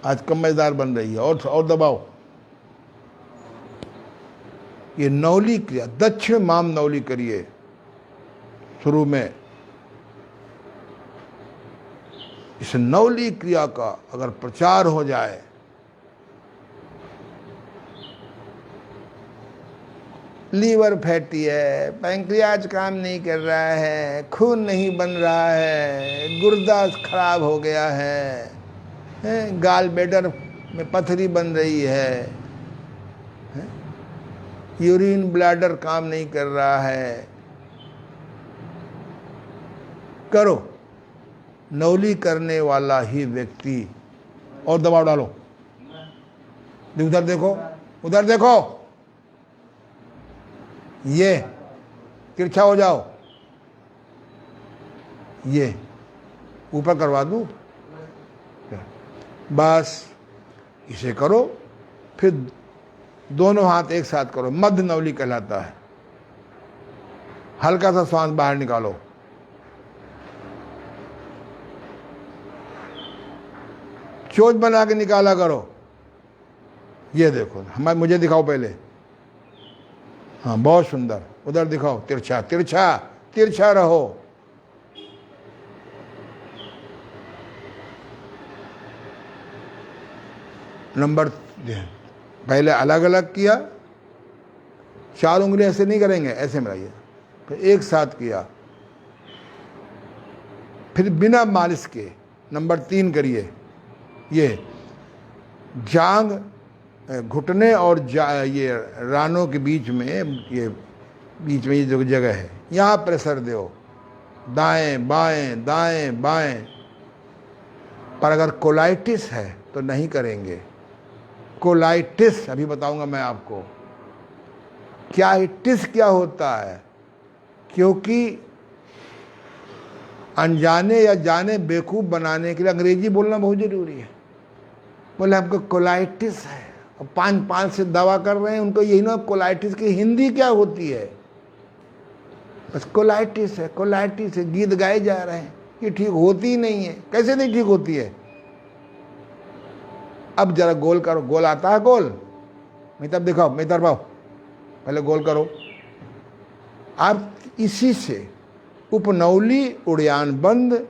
आज कम मजेदार बन रही है, और दबाओ। ये नौली क्रिया, दक्षिण माम नौली करिए शुरू में। इस नौली क्रिया का अगर प्रचार हो जाए, लीवर फैटी है, पैंक्रियाज काम नहीं कर रहा है, खून नहीं बन रहा है, गुर्दा खराब हो गया है, गाल ब्लैडर में पथरी बन रही है, यूरिन ब्लैडर काम नहीं कर रहा है, करो। नौली करने वाला ही व्यक्ति, और दबाव डालो, उधर देखो, उधर देखो, ये तिरछा हो जाओ, ये ऊपर करवा दूं, बस इसे करो। फिर दोनों हाथ एक साथ करो, मध्य नौली कहलाता है। हल्का सा श्वास बाहर निकालो, चोच बना के निकाला करो। ये देखो, मुझे दिखाओ पहले, हाँ बहुत सुंदर, उधर दिखाओ, तिरछा तिरछा तिरछा रहो। नंबर, पहले अलग अलग किया, 4 उंगली ऐसे नहीं करेंगे, ऐसे मिलाइए, फिर एक साथ किया, फिर बिना मालिश के नंबर 3 करिए। ये जांग, घुटने और ये रानों के बीच में, ये बीच में ये जो जगह है, यहाँ प्रेशर दो, दाएं बाएं दाएं बाएं। पर अगर कोलाइटिस है तो नहीं करेंगे। कोलाइटिस अभी बताऊंगा मैं आपको क्या इटिस क्या होता है, क्योंकि अनजाने या जाने बेवकूफ़ बनाने के लिए अंग्रेजी बोलना बहुत ज़रूरी है। बोले हमको कोलाइटिस है, और 5 से दवा कर रहे हैं, उनको यही ना कोलाइटिस की हिंदी क्या होती है, बस कोलाइटिस है, कोलाइटिस है, गीत गाए जा रहे हैं, ये ठीक होती ही नहीं है। कैसे नहीं ठीक होती है? अब जरा गोल करो, गोल आता है गोल, मैं तब दिखाओ, मैं इधर पाओ, पहले गोल करो। आप इसी से उपनौली, उड़ियान बंद,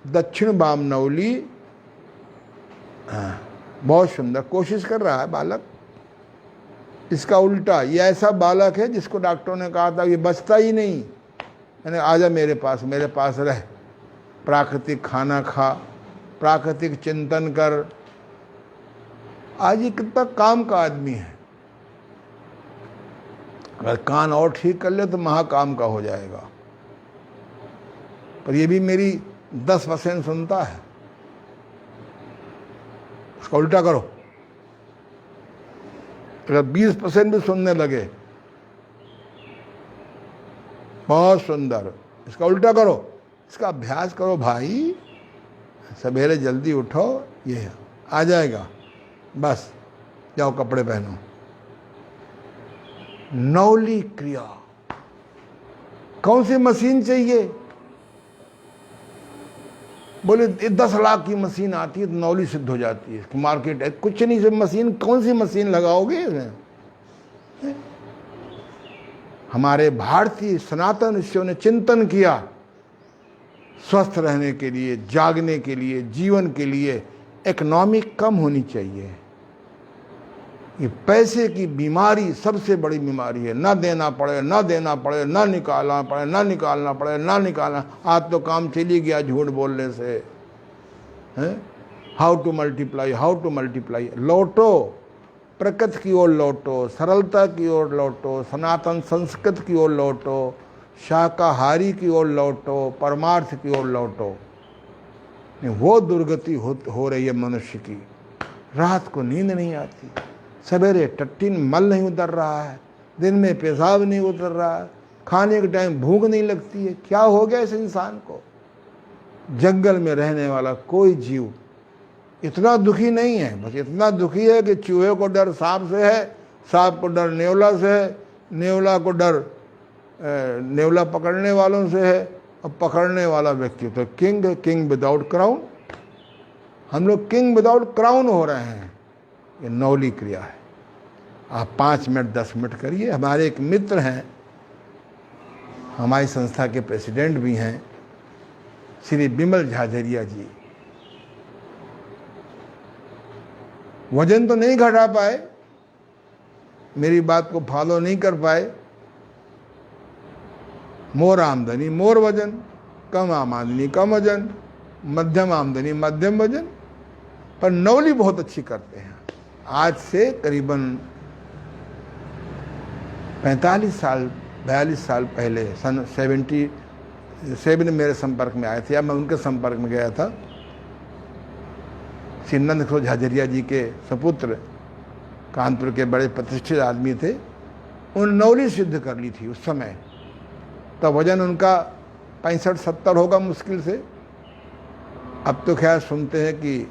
दक्षिण बाम नौली, हाँ बहुत सुंदर कोशिश कर रहा है बालक। इसका उल्टा, ये ऐसा बालक है जिसको डॉक्टरों ने कहा था ये बचता ही नहीं। मैंने आजा मेरे पास रह, प्राकृतिक खाना खा, प्राकृतिक चिंतन कर। आज ये कितना काम का आदमी है, अगर कान और ठीक कर ले तो महाकाम का हो जाएगा। पर ये भी मेरी 10% सुनता है, उसका उल्टा करो। अगर 20% भी सुनने लगे, बहुत सुंदर, इसका उल्टा करो, इसका अभ्यास करो भाई। सवेरे जल्दी उठो, ये आ जाएगा। बस जाओ कपड़े पहनो। नौली क्रिया, कौन सी मशीन चाहिए? बोले 10 लाख की मशीन आती है तो नौली सिद्ध हो जाती है, मार्केट है कुछ नहीं। से मशीन, कौन सी मशीन लगाओगे? हमारे भारतीय सनातन ऋषियों ने चिंतन किया, स्वस्थ रहने के लिए, जागने के लिए, जीवन के लिए इकोनॉमिक कम होनी चाहिए। ये पैसे की बीमारी सबसे बड़ी बीमारी है। ना देना पड़े, ना देना पड़े, ना निकालना पड़े, ना निकालना पड़े, ना निकालना। आज तो काम चली गया झूठ बोलने से, हैं? How to multiply, how to multiply. लौटो, प्रकृति की ओर लौटो, सरलता की ओर लौटो, सनातन संस्कृत की ओर लौटो, शाकाहारी की ओर लौटो, परमार्थ की ओर लौटो। वो दुर्गति हो रही है मनुष्य की। रात को नींद नहीं आती, सवेरे टट्टी मल नहीं उतर रहा है, दिन में पेशाब नहीं उतर रहा है, खाने के टाइम भूख नहीं लगती है। क्या हो गया इस इंसान को? जंगल में रहने वाला कोई जीव इतना दुखी नहीं है, बस इतना दुखी है कि चूहे को डर सांप से है, सांप को डर नेवला से है, नेवला को डर नेवला पकड़ने वालों से है, और पकड़ने वाला व्यक्ति तो किंग है, किंग विदाउट क्राउन। हम लोग किंग विदाउट क्राउन हो रहे हैं। ये नौली क्रिया है। आप 5 मिनट 10 मिनट करिए। हमारे एक मित्र हैं, हमारी संस्था के प्रेसिडेंट भी हैं, श्री बिमल झाझरिया जी। वजन तो नहीं घटा पाए, मेरी बात को फॉलो नहीं कर पाए। मोर आमदनी मोर वजन, कम आमदनी कम वजन, मध्यम आमदनी मध्यम वजन, पर नौली बहुत अच्छी करते हैं। आज से करीबन 45 साल 42 साल पहले सन 77 मेरे संपर्क में आए थे, या मैं उनके संपर्क में गया था। श्री नंद किशोर झाझरिया जी के सपुत्र, कानपुर के बड़े प्रतिष्ठित आदमी थे। उन नौली सिद्ध कर ली थी उस समय। तब वजन उनका 65-70 होगा मुश्किल से। अब तो खैर सुनते हैं कि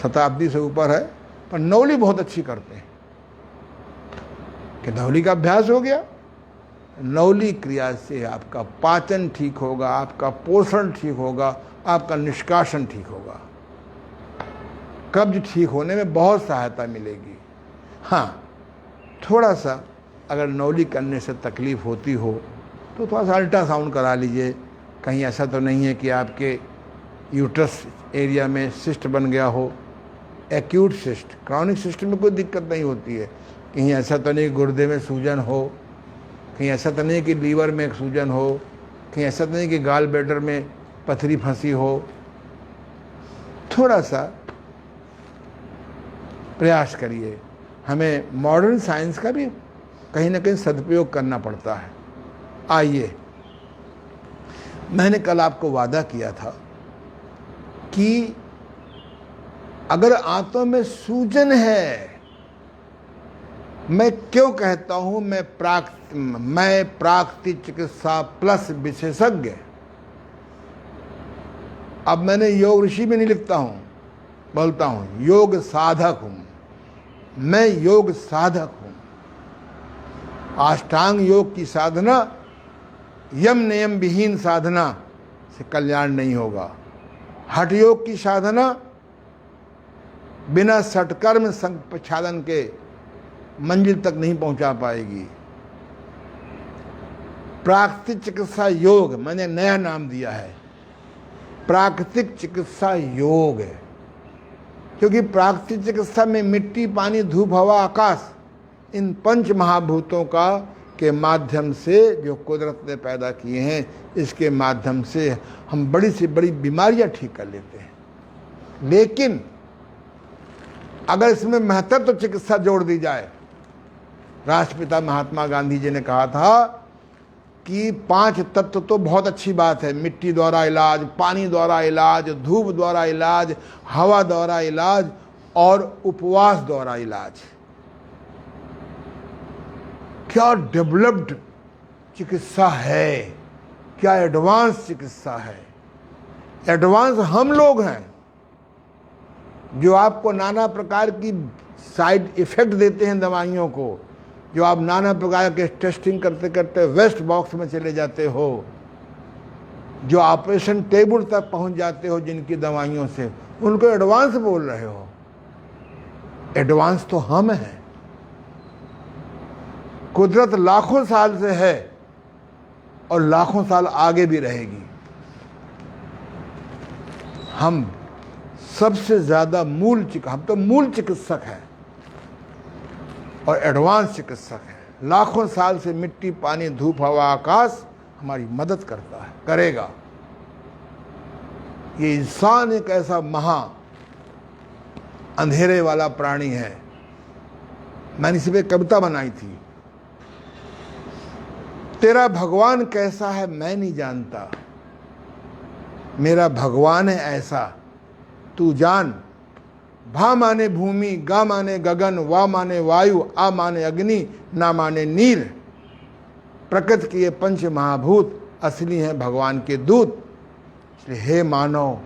शताब्दी से ऊपर है, पर नौली बहुत अच्छी करते हैं कि नौली का अभ्यास हो गया। नौली क्रिया से आपका पाचन ठीक होगा, आपका पोषण ठीक होगा, आपका निष्कासन ठीक होगा, कब्ज ठीक होने में बहुत सहायता मिलेगी। हाँ, थोड़ा सा अगर नौली करने से तकलीफ़ होती हो तो थोड़ा सा अल्ट्रासाउंड करा लीजिए। कहीं ऐसा तो नहीं है कि आपके यूट्रस एरिया में सिस्ट बन गया हो, एक्यूट सिस्ट। क्रॉनिक सिस्ट में कोई दिक्कत नहीं होती है। कहीं ऐसा तो नहीं गुर्दे में सूजन हो, कहीं ऐसा तो नहीं कि लीवर में सूजन हो, कहीं ऐसा तो नहीं कि गाल ब्लैडर में पथरी फंसी हो। थोड़ा सा प्रयास करिए। हमें मॉडर्न साइंस का भी कहीं ना कहीं सदुपयोग करना पड़ता है। आइए, मैंने कल आपको वादा किया था कि अगर आंतों में सूजन है, मैं क्यों कहता हूं मैं प्राकृतिक चिकित्सा प्लस विशेषज्ञ। अब मैंने योग ऋषि में नहीं लिखता हूं, बोलता हूं योग साधक हूं। मैं योग साधक हूं। अष्टांग योग की साधना यम नियम विहीन साधना से कल्याण नहीं होगा। हठ योग की साधना बिना सटकर्म संप्रक्षालन के मंजिल तक नहीं पहुंचा पाएगी। प्राकृतिक चिकित्सा योग मैंने नया नाम दिया है, प्राकृतिक चिकित्सा योग है। क्योंकि प्राकृतिक चिकित्सा में मिट्टी, पानी, धूप, हवा, आकाश, इन 5 महाभूतों का के माध्यम से जो कुदरत ने पैदा किए हैं, इसके माध्यम से हम बड़ी से बड़ी बीमारियां ठीक कर लेते हैं। लेकिन अगर इसमें महत्व चिकित्सा जोड़ दी जाए, राष्ट्रपिता महात्मा गांधी जी ने कहा था कि 5 तत्व तो बहुत अच्छी बात है। मिट्टी द्वारा इलाज, पानी द्वारा इलाज, धूप द्वारा इलाज, हवा द्वारा इलाज और उपवास द्वारा इलाज। क्या डेवलप्ड चिकित्सा है, क्या एडवांस चिकित्सा है। एडवांस हम लोग हैं जो आपको नाना प्रकार की साइड इफेक्ट देते हैं दवाइयों को, जो आप नाना प्रकार के टेस्टिंग करते करते वेस्ट बॉक्स में चले जाते हो, जो ऑपरेशन टेबल तक पहुंच जाते हो जिनकी दवाइयों से, उनको एडवांस बोल रहे हो। एडवांस तो हम हैं। कुदरत लाखों साल से है और लाखों साल आगे भी रहेगी। हम सबसे ज्यादा हम तो मूल चिकित्सक हैं और एडवांस चिकित्सक हैं। लाखों साल से मिट्टी, पानी, धूप, हवा, आकाश हमारी मदद करता है, करेगा। ये इंसान एक ऐसा महा अंधेरे वाला प्राणी है। मैंने इसी पे कविता बनाई थी। तेरा भगवान कैसा है मैं नहीं जानता, मेरा भगवान है ऐसा तू जान। भा माने भूमि, गा माने गगन, वा माने वायु, आ माने अग्नि, ना माने नीर। प्रकृति के ये 5 महाभूत असली हैं भगवान के दूत। इसलिए हे मानव,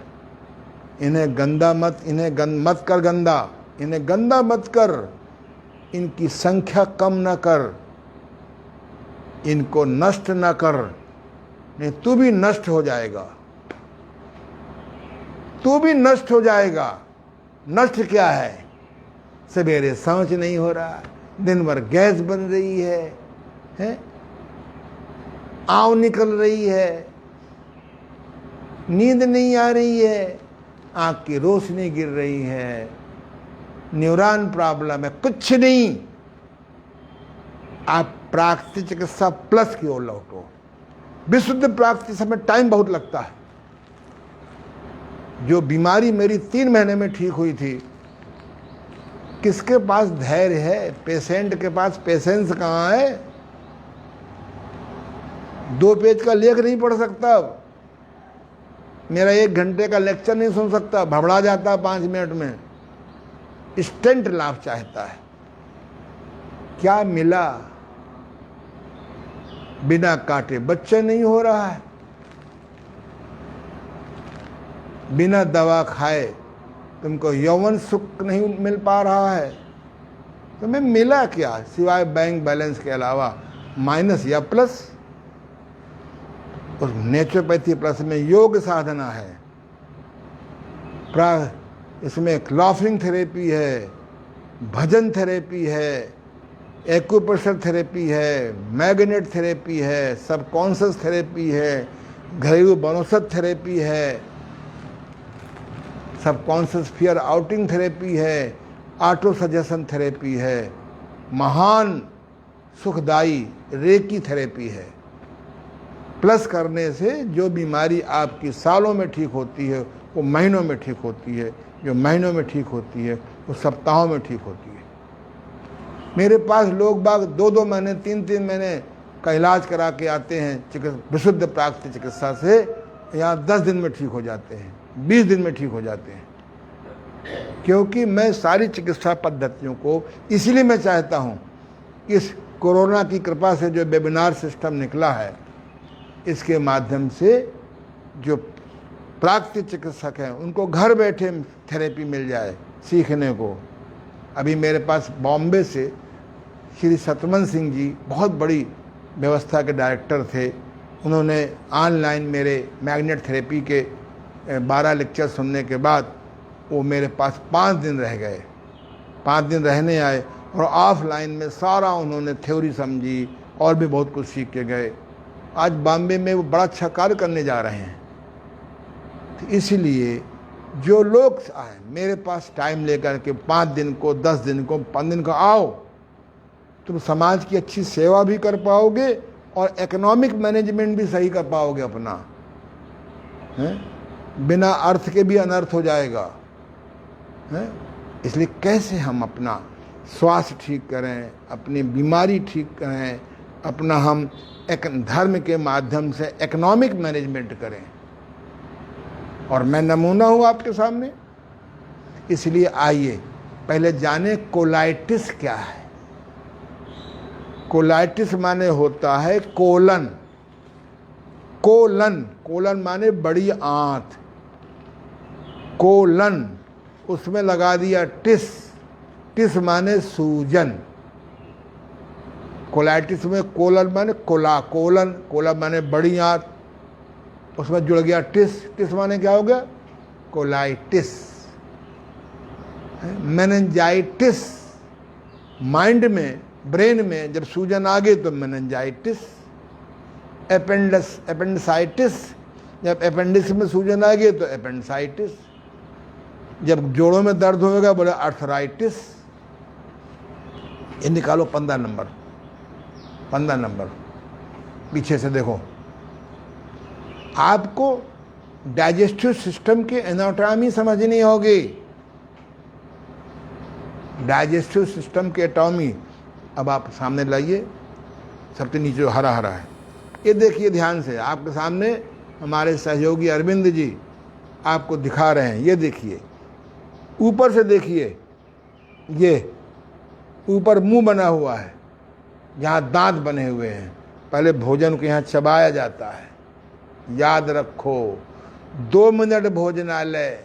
इन्हें गंदा मत, मत कर गंदा, इन्हें गंदा मत कर, इनकी संख्या कम न कर, इनको नष्ट न कर, नहीं तू भी नष्ट हो जाएगा, तू भी नष्ट हो जाएगा। नष्ट क्या है? सवेरे शौच नहीं हो रहा, दिन भर गैस बन रही है? आंव निकल रही है, नींद नहीं आ रही है, आंख की रोशनी गिर रही है, न्यूरॉन प्रॉब्लम है, कुछ नहीं। आप प्राकृतिक चिकित्सा प्लस की ओर लौटो। विशुद्ध प्राकृतिक चिकित्सा में टाइम बहुत लगता है। जो बीमारी मेरी 3 महीने में ठीक हुई थी, किसके पास धैर्य है? पेशेंट के पास पेशेंस कहाँ है? 2 पेज का लेख नहीं पढ़ सकता, मेरा 1 घंटे का लेक्चर नहीं सुन सकता, भबड़ा जाता 5 मिनट में। इंस्टेंट लाभ चाहता है। क्या मिला? बिना काटे बच्चा नहीं हो रहा है, बिना दवा खाए तुमको यौवन सुख नहीं मिल पा रहा है। तुम्हें मिला क्या सिवाय बैंक बैलेंस के अलावा? माइनस या प्लस? उस नेचुरोपैथी प्लस में योग साधना है, इसमें लाफिंग थेरेपी है, भजन थेरेपी है, एक्यूप्रेशर थेरेपी है, मैग्नेट थेरेपी है, सबकॉन्शियस थेरेपी है, घरेलू वनौषध थेरेपी है, सबकॉन्शियस फियर आउटिंग थेरेपी है, ऑटो सजेशन थेरेपी है, महान सुखदाई रेकी थेरेपी है। प्लस करने से जो बीमारी आपकी सालों में ठीक होती है वो महीनों में ठीक होती है, जो महीनों में ठीक होती है वो सप्ताहों में ठीक होती है। मेरे पास लोग बाग 2-2 महीने 3-3 महीने का इलाज करा के आते हैं विशुद्ध प्राकृतिक चिकित्सा से, यहाँ 10 दिन में ठीक हो जाते हैं, 20 दिन में ठीक हो जाते हैं। क्योंकि मैं सारी चिकित्सा पद्धतियों को, इसलिए मैं चाहता हूँ इस कोरोना की कृपा से जो वेबिनार सिस्टम निकला है, इसके माध्यम से जो प्राकृतिक चिकित्सक हैं उनको घर बैठे थेरेपी मिल जाए सीखने को। अभी मेरे पास बॉम्बे से श्री शतमन सिंह जी बहुत बड़ी व्यवस्था के डायरेक्टर थे, उन्होंने ऑनलाइन मेरे मैग्नेट थेरेपी के 12 लेक्चर सुनने के बाद वो मेरे पास 5 दिन रह गए, 5 दिन रहने आए और ऑफलाइन में सारा उन्होंने थ्योरी समझी और भी बहुत कुछ सीख के गए। आज बॉम्बे में वो बड़ा अच्छा कार्य करने जा रहे हैं। तो इसलिए जो लोग आए मेरे पास टाइम लेकर के 5 दिन को, 10 दिन को, 5 दिन को आओ, तुम समाज की अच्छी सेवा भी कर पाओगे और इकोनॉमिक मैनेजमेंट भी सही कर पाओगे अपना, है? बिना अर्थ के भी अनर्थ हो जाएगा, है? इसलिए कैसे हम अपना स्वास्थ्य ठीक करें, अपनी बीमारी ठीक करें, अपना हम एक धर्म के माध्यम से इकोनॉमिक मैनेजमेंट करें। और मैं नमूना हूँ आपके सामने। इसलिए आइए पहले जाने कोलाइटिस क्या है। कोलाइटिस माने होता है कोलन, कोलन, कोलन माने बड़ी आंत, कोलन, उसमें लगा दिया टिस, टिस माने सूजन। कोलाइटिस में कोलन माने कोला, कोलन, कोला माने बड़ी आंत, उसमें जुड़ गया टिस, टिस माने क्या हो गया? कोलाइटिस। मेनिंजाइटिस, माइंड में, ब्रेन में जब सूजन आ गई तो मेनिंजाइटिस। एपेंडिसाइटिस, जब अपेंडिक्स में सूजन आ गई तो एपेंडिसाइटिस। जब जोड़ों में दर्द होगा बोले अर्थराइटिस। ये निकालो 15 नंबर, 15 नंबर पीछे से देखो। आपको डाइजेस्टिव सिस्टम की एनाटॉमी समझनी होगी। डाइजेस्टिव सिस्टम की एटॉमी अब आप सामने लाइए, सबसे नीचे हरा हरा है, ये देखिए ध्यान से। आपके सामने हमारे सहयोगी अरविंद जी आपको दिखा रहे हैं, ये देखिए, ऊपर से देखिए, ये ऊपर मुंह बना हुआ है, यहाँ दांत बने हुए हैं। पहले भोजन को यहाँ चबाया जाता है। याद रखो, 2 मिनट भोजनालय,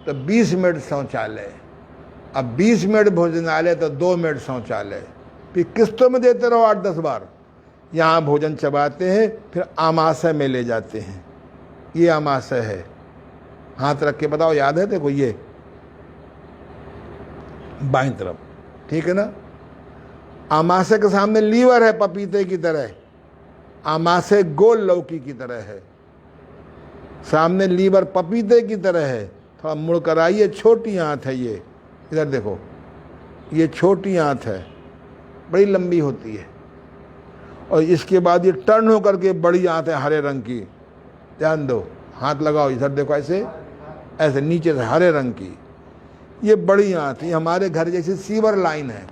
तो 20 मिनट शौचालय, अब 20 मिनट भोजनालय तो 2 मिनट शौचालय, फिर किस्तों में देते रहो 8-10 बार। यहाँ भोजन चबाते हैं, फिर आमाशय में ले जाते हैं। ये आमाशय है, हाथ रख के बताओ, याद है देखो, ये बाईं तरफ, ठीक है ना। आमाशय के सामने लीवर है पपीते की तरह, आमाशय गोल लौकी की तरह है, सामने लीवर पपीते की तरह है। थोड़ा मुड़ कर आइए, छोटी आंत है ये, इधर देखो, ये छोटी आंत है, बड़ी लंबी होती है, और इसके बाद ये टर्न होकर के बड़ी आंत है हरे रंग की। ध्यान दो, हाथ लगाओ, इधर देखो, ऐसे ऐसे नीचे से हरे रंग की ये बड़ी आंत, ये हमारे घर जैसी सीवर लाइन है,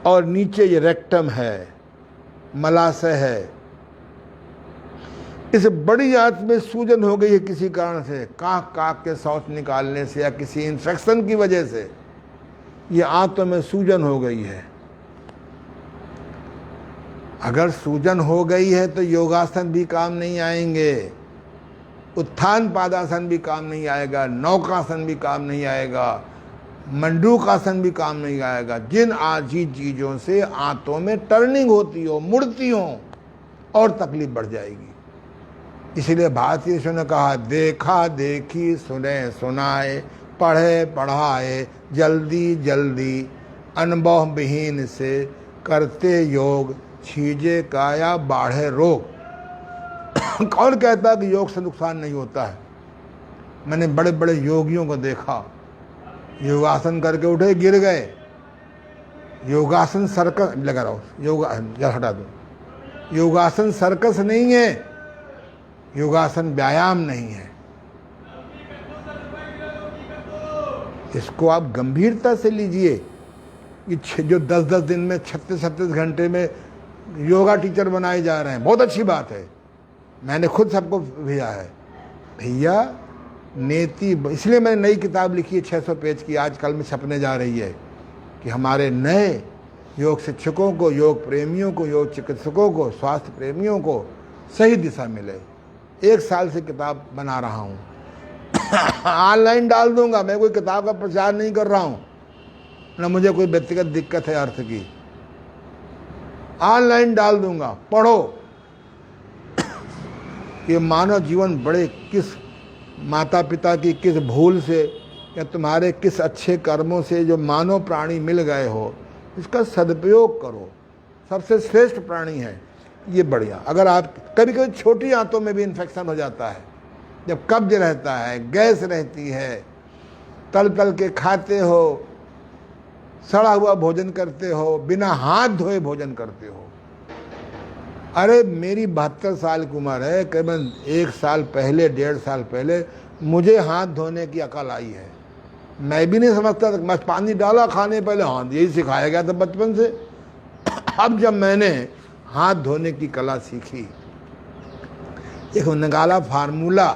और नीचे ये रेक्टम है, मलाशय है। इस बड़ी आंत में सूजन हो गई है किसी कारण से, काक काक के शौच निकालने से या किसी इन्फेक्शन की वजह से ये आंतों में सूजन हो गई है। अगर सूजन हो गई है तो योगासन भी काम नहीं आएंगे, उत्थान पादासन भी काम नहीं आएगा, नौकासन भी काम नहीं आएगा, मंडूकासन भी काम नहीं आएगा। जिन आजी चीज़ों से आंतों में टर्निंग होती हो, मुड़ती हो, और तकलीफ बढ़ जाएगी। इसलिए भारतीय ऋषियों ने कहा, देखा देखी सुने सुनाए, पढ़े पढ़ाए, जल्दी जल्दी अनुभव विहीन से करते योग, छीजे काया बाढ़े रोग। कौन कहता कि योग से नुकसान नहीं होता है? मैंने बड़े बड़े योगियों को देखा, योगासन करके उठे, गिर गए। योगासन सर्कस लगा रहा हूँ, योगा हटा दो, योगासन सर्कस नहीं है, योगासन व्यायाम नहीं है। इसको आप गंभीरता से लीजिए। ये जो 10-10 दिन में 36-36 घंटे में योगा टीचर बनाए जा रहे हैं, बहुत अच्छी बात है, मैंने खुद सबको भेजा है। भैया नेति, इसलिए मैंने नई किताब लिखी है 600 पेज की, आजकल में छपने जा रही है, कि हमारे नए योग शिक्षकों को, योग प्रेमियों को, योग चिकित्सकों को, स्वास्थ्य प्रेमियों को सही दिशा मिले। 1 साल से किताब बना रहा हूँ, ऑनलाइन डाल दूंगा, मैं कोई किताब का प्रचार नहीं कर रहा हूँ, ना मुझे कोई व्यक्तिगत दिक्कत है अर्थ की, ऑनलाइन डाल दूंगा, पढ़ो। ये मानव जीवन बड़े किस माता पिता की किस भूल से या तुम्हारे किस अच्छे कर्मों से जो मानव प्राणी मिल गए हो, इसका सदुपयोग करो। सबसे श्रेष्ठ प्राणी है ये, बढ़िया। अगर आप कभी कभी छोटी आंतों में भी इन्फेक्शन हो जाता है, जब कब्ज रहता है, गैस रहती है, तल तल के खाते हो, सड़ा हुआ भोजन करते हो, बिना हाथ धोए भोजन करते हो। अरे मेरी 72 साल की उम्र है, करीबन 1 साल पहले, 1.5 साल पहले मुझे हाथ धोने की अकल आई है। मैं भी नहीं समझता था, बस पानी डाला खाने पहले हाथ, यही सिखाया गया था बचपन से। अब जब मैंने हाथ धोने की कला सीखी, एक निकाला फार्मूला,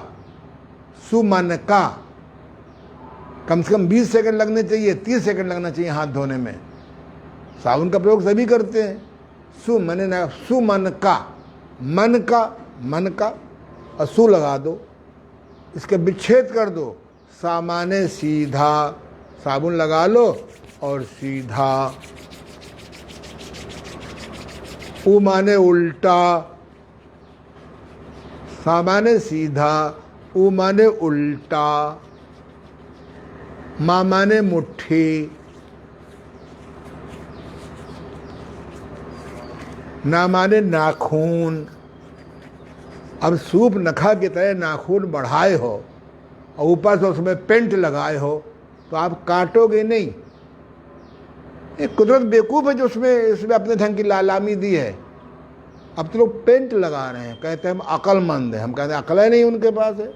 सुमन का, कम से कम 20 सेकंड लगने चाहिए, 30 सेकंड लगना चाहिए हाथ धोने में। साबुन का प्रयोग सभी करते हैं। सुमन का, मन का और सु लगा दो, इसके विच्छेद कर दो। सामान्य सीधा, साबुन लगा लो और सीधा। उ माने उल्टा, सामान्य सीधा, उ माने उल्टा, मा माने मुट्ठी, ना माने नाखून। अब सूप नखा की तरह नाखून बढ़ाए हो और ऊपर से उसमें पेंट लगाए हो तो आप काटोगे नहीं। एक कुदरत बेवकूफ़ है जो इसमें अपने ढंग की लालामी दी है। अब तो लोग पेंट लगा रहे हैं, कहते हैं हम अक्लमंद हैं। हम कहते हैं अकल नहीं उनके पास है।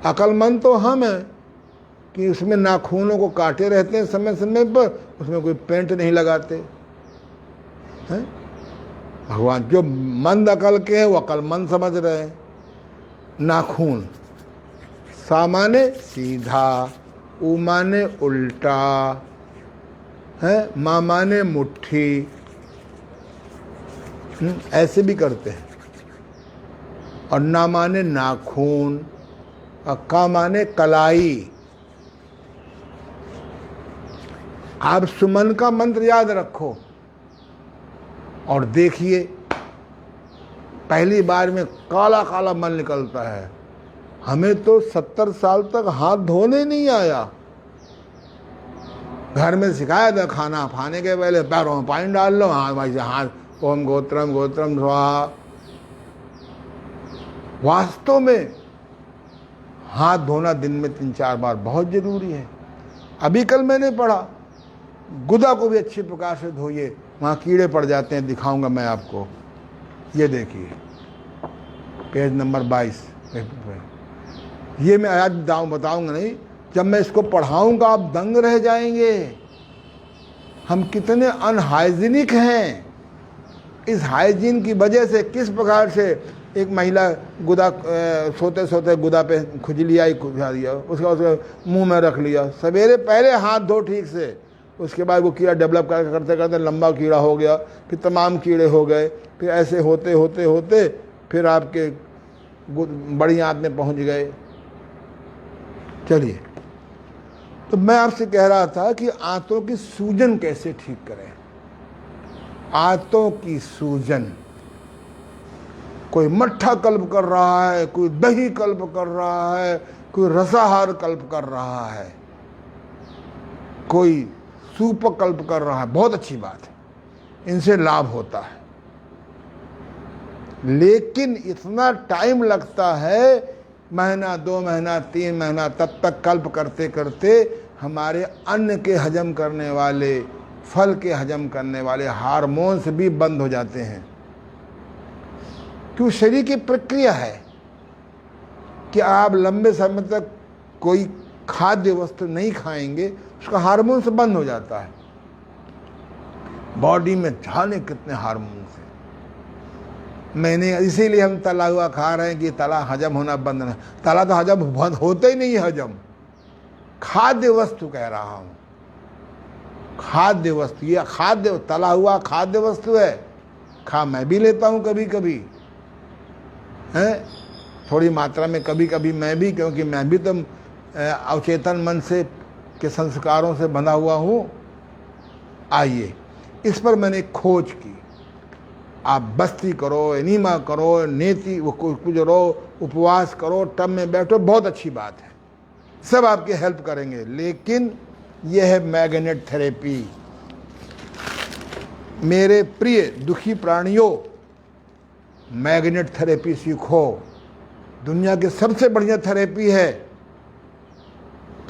अक्लमंद तो हम हैं कि उसमें नाखूनों को काटे रहते हैं समय समय पर, उसमें कोई पेंट नहीं लगाते हैं। भगवान जो मंद अकल के हैं वो अक्लमंद समझ रहे हैं। नाखून, सामान्य सीधा, उ माने उल्टा है, मा माने मुट्ठी, ऐसे भी करते हैं। और ना माने नाखून, और का माने कलाई। आप सुमन का मंत्र याद रखो और देखिए, पहली बार में काला काला मल निकलता है। हमें तो 70 साल तक हाथ धोने नहीं आया। घर में सिखाया था, खाना खाने के पहले पैरों में पानी डाल लो, हाथ भाई से हाथ ओम गोत्रम गोत्रम स्वाहा। वास्तव में हाथ धोना दिन में 3-4 बार बहुत जरूरी है। अभी कल मैंने पढ़ा, गुदा को भी अच्छी प्रकार से धोइए, वहाँ कीड़े पड़ जाते हैं। दिखाऊंगा मैं आपको, ये देखिए पेज नंबर 22। ये मैं आज बताऊंगा नहीं, जब मैं इसको पढ़ाऊंगा आप दंग रह जाएंगे। हम कितने अनहाइजीनिक हैं। इस हाइजीन की वजह से किस प्रकार से एक महिला गुदा सोते सोते गुदा पे खुजली आई, खुजा दिया, उसका मुंह में रख लिया। सवेरे पहले हाथ धो ठीक से, उसके बाद वो कीड़ा डेवलप करते करते लंबा कीड़ा हो गया, फिर तमाम कीड़े हो गए, फिर ऐसे होते होते होते फिर आपके बड़ी आंत में पहुंच गए। चलिए, तो मैं आपसे कह रहा था कि आंतों की सूजन कैसे ठीक करें। आंतों की सूजन, कोई मट्ठा कल्प कर रहा है, कोई दही कल्प कर रहा है, कोई रसाहार कल्प कर रहा है, कोई सूप कल्प कर रहा है, बहुत अच्छी बात है, इनसे लाभ होता है। लेकिन इतना टाइम लगता है, महीना 2 महीना 3 महीना, तब तक कल्प करते करते हमारे अन्न के हजम करने वाले, फल के हजम करने वाले हार्मोन्स भी बंद हो जाते हैं। क्यों? शरीर की प्रक्रिया है कि आप लंबे समय तक कोई खाद्य वस्तु नहीं खाएंगे, उसका हार्मोन्स बंद हो जाता है। बॉडी में जाने कितने हार्मोन्स हैं। मैंने इसीलिए हम तला हुआ खा रहे हैं कि तला हजम होना बंद ना। तला तो हजम बंद होता ही नहीं है। हजम खाद्य वस्तु कह रहा हूं, खाद्य वस्तु, ये खाद्य तला हुआ खाद्य वस्तु है। खा मैं भी लेता हूं कभी कभी, है थोड़ी मात्रा में कभी कभी मैं भी, क्योंकि मैं भी तो अवचेतन मन से के संस्कारों से बंधा हुआ हूं। आइए, इस पर मैंने खोज की। आप बस्ती करो, एनीमा करो, नेति गुजरो, उपवास करो, टब में बैठो, बहुत अच्छी बात है, सब आपकी हेल्प करेंगे। लेकिन यह है मैग्नेट थेरेपी। मेरे प्रिय दुखी प्राणियों, मैग्नेट थेरेपी सीखो। दुनिया की सबसे बढ़िया थेरेपी है।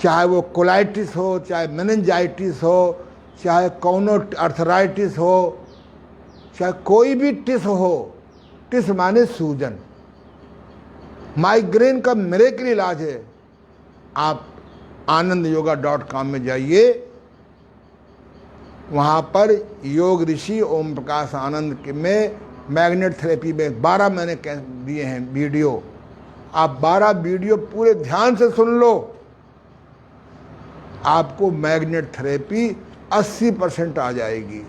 चाहे वो कोलाइटिस हो, चाहे मेनिंजाइटिस हो, चाहे कौनो अर्थराइटिस हो, चाहे कोई भी टिस हो। टिस माने सूजन। माइग्रेन का मिरेकल इलाज है। आप AnandYoga.com में जाइए, वहाँ पर योग ऋषि ओम प्रकाश आनंद में मैग्नेट थेरेपी में 12 मैंने दिए हैं वीडियो। आप 12 वीडियो पूरे ध्यान से सुन लो, आपको मैग्नेट थेरेपी 80% आ जाएगी।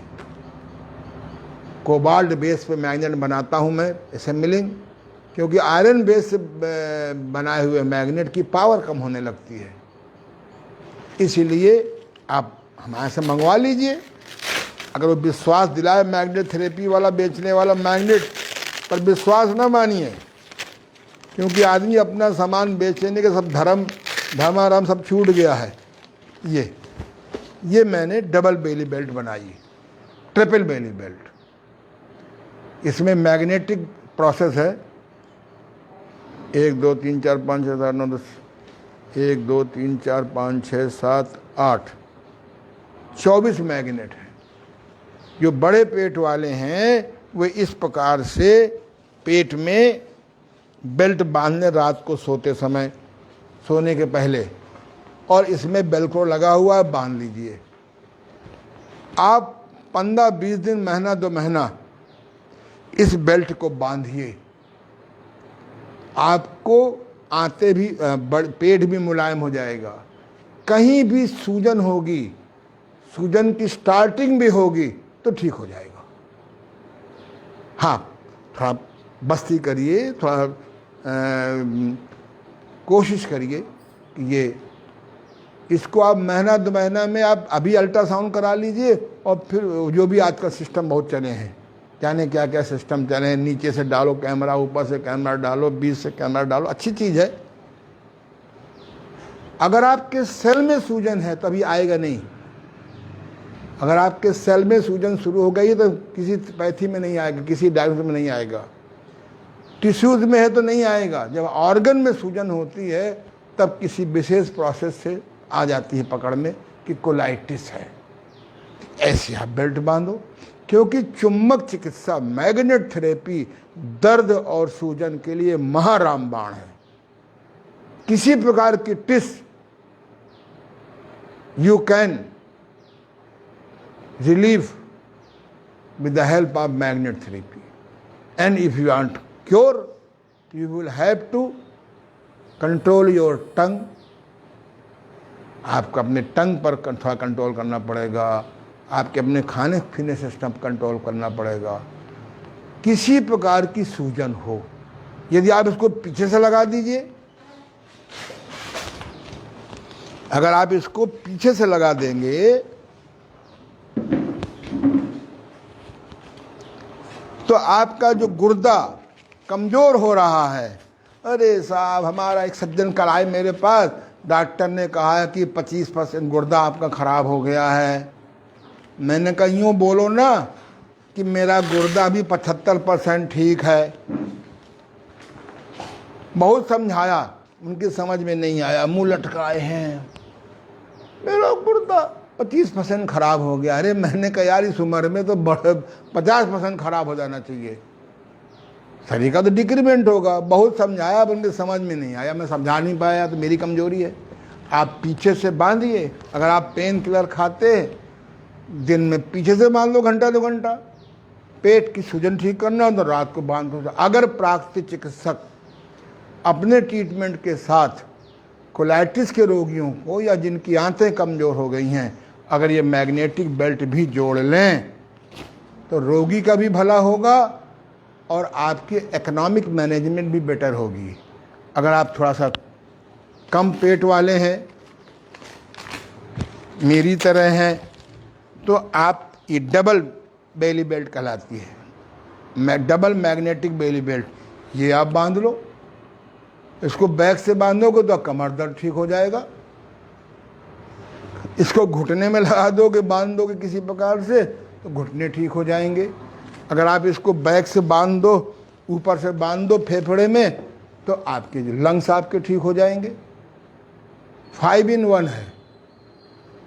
कोबाल्ट बेस पे मैग्नेट बनाता हूँ मैं, असेंबलिंग, क्योंकि आयरन बेस से बनाए हुए मैग्नेट की पावर कम होने लगती है। इसीलिए आप हमारे से मंगवा लीजिए। अगर वो विश्वास दिलाए मैग्नेट थेरेपी वाला, बेचने वाला मैग्नेट पर विश्वास ना मानिए, क्योंकि आदमी अपना सामान बेचने के सब धर्माराम सब छूट गया है। ये मैंने डबल बेली बेल्ट बनाई, ट्रिपल बेली बेल्ट। इसमें मैग्नेटिक प्रोसेस है। 1 2 3 4 5 6 7 9 10, 1 2 3 4 5 6 7 8, 24 मैग्नेट हैं। जो बड़े पेट वाले हैं वे इस प्रकार से पेट में बेल्ट बांधने, रात को सोते समय, सोने के पहले, और इसमें वेलक्रो लगा हुआ है, बांध लीजिए। आप 15-20 दिन, महीना 2 महीना इस बेल्ट को बांधिए। आपको आते भी पेट भी मुलायम हो जाएगा। कहीं भी सूजन होगी, सूजन की स्टार्टिंग भी होगी तो ठीक हो जाएगा। हाँ, थोड़ा बस्ती करिए, थोड़ा कोशिश करिए कि ये इसको आप महीना 2 महीना में आप अभी अल्ट्रासाउंड करा लीजिए, और फिर जो भी आजकल सिस्टम बहुत चले हैं, जाने क्या क्या सिस्टम चले हैं, नीचे से डालो कैमरा, ऊपर से कैमरा डालो, बीच से कैमरा डालो, अच्छी चीज़ है। अगर आपके सेल में सूजन है तभी आएगा नहीं। अगर आपके सेल में सूजन शुरू हो गई है तो किसी पैथी में नहीं आएगा, किसी डायग्नोसिस में नहीं आएगा, टिश्यूज में है तो नहीं आएगा। जब ऑर्गन में सूजन होती है तब किसी विशेष प्रोसेस से आ जाती है पकड़ में कि कोलाइटिस है। ऐसे आप बेल्ट बांधो, क्योंकि चुंबक चिकित्सा, मैग्नेट थेरेपी दर्द और सूजन के लिए महारामबाण है। किसी प्रकार की TISS you can relieve with the help of magnet therapy, and if you want cure you will have to control your tongue। आपको अपने टंग पर थोड़ा कंट्रोल करना पड़ेगा, आपके अपने खाने पीने सिस्टम कंट्रोल करना पड़ेगा। किसी प्रकार की सूजन हो, यदि आप इसको पीछे से लगा दीजिए, अगर आप इसको पीछे से लगा देंगे तो आपका जो गुर्दा कमज़ोर हो रहा है। अरे साहब, हमारा एक सज्जन कल आए मेरे पास, डॉक्टर ने कहा है कि 25% गुर्दा आपका ख़राब हो गया है। मैंने कहा यूँ बोलो ना कि मेरा गुर्दा भी 75% ठीक है। बहुत समझाया, उनकी समझ में नहीं आया, मुंह लटकाए हैं, मेरा गुर्दा 25% खराब हो गया। अरे मैंने कहा यार इस उम्र में तो 50% खराब हो जाना चाहिए, शरीर का तो डिक्रीमेंट होगा। बहुत समझाया, अब उनके समझ में नहीं आया, मैं समझा नहीं पाया, तो मेरी कमजोरी है। आप पीछे से बांधिए। अगर आप पेन किलर खाते हैं, दिन में पीछे से बांध लो घंटा 2 घंटा। पेट की सूजन ठीक करना हो तो रात को बांध दो। अगर प्राकृतिक चिकित्सक अपने ट्रीटमेंट के साथ कोलाइटिस के रोगियों को या जिनकी आंतें कमज़ोर हो गई हैं, अगर ये मैग्नेटिक बेल्ट भी जोड़ लें तो रोगी का भी भला होगा और आपकी इकोनॉमिक मैनेजमेंट भी बेटर होगी। अगर आप थोड़ा सा कम पेट वाले हैं, मेरी तरह हैं, तो आप ये डबल बेली बेल्ट कहलाती है, डबल मैग्नेटिक बेली बेल्ट, ये आप बांध लो। इसको बैक से बांधोगे तो कमर दर्द ठीक हो जाएगा। इसको घुटने में लगा दोगे, बांध दोगे किसी प्रकार से, तो घुटने ठीक हो जाएंगे। अगर आप इसको बैक से बांध दो, ऊपर से बांध दो फेफड़े में, तो आपके जो लंग्स आपके ठीक हो जाएंगे। 5 in 1 है।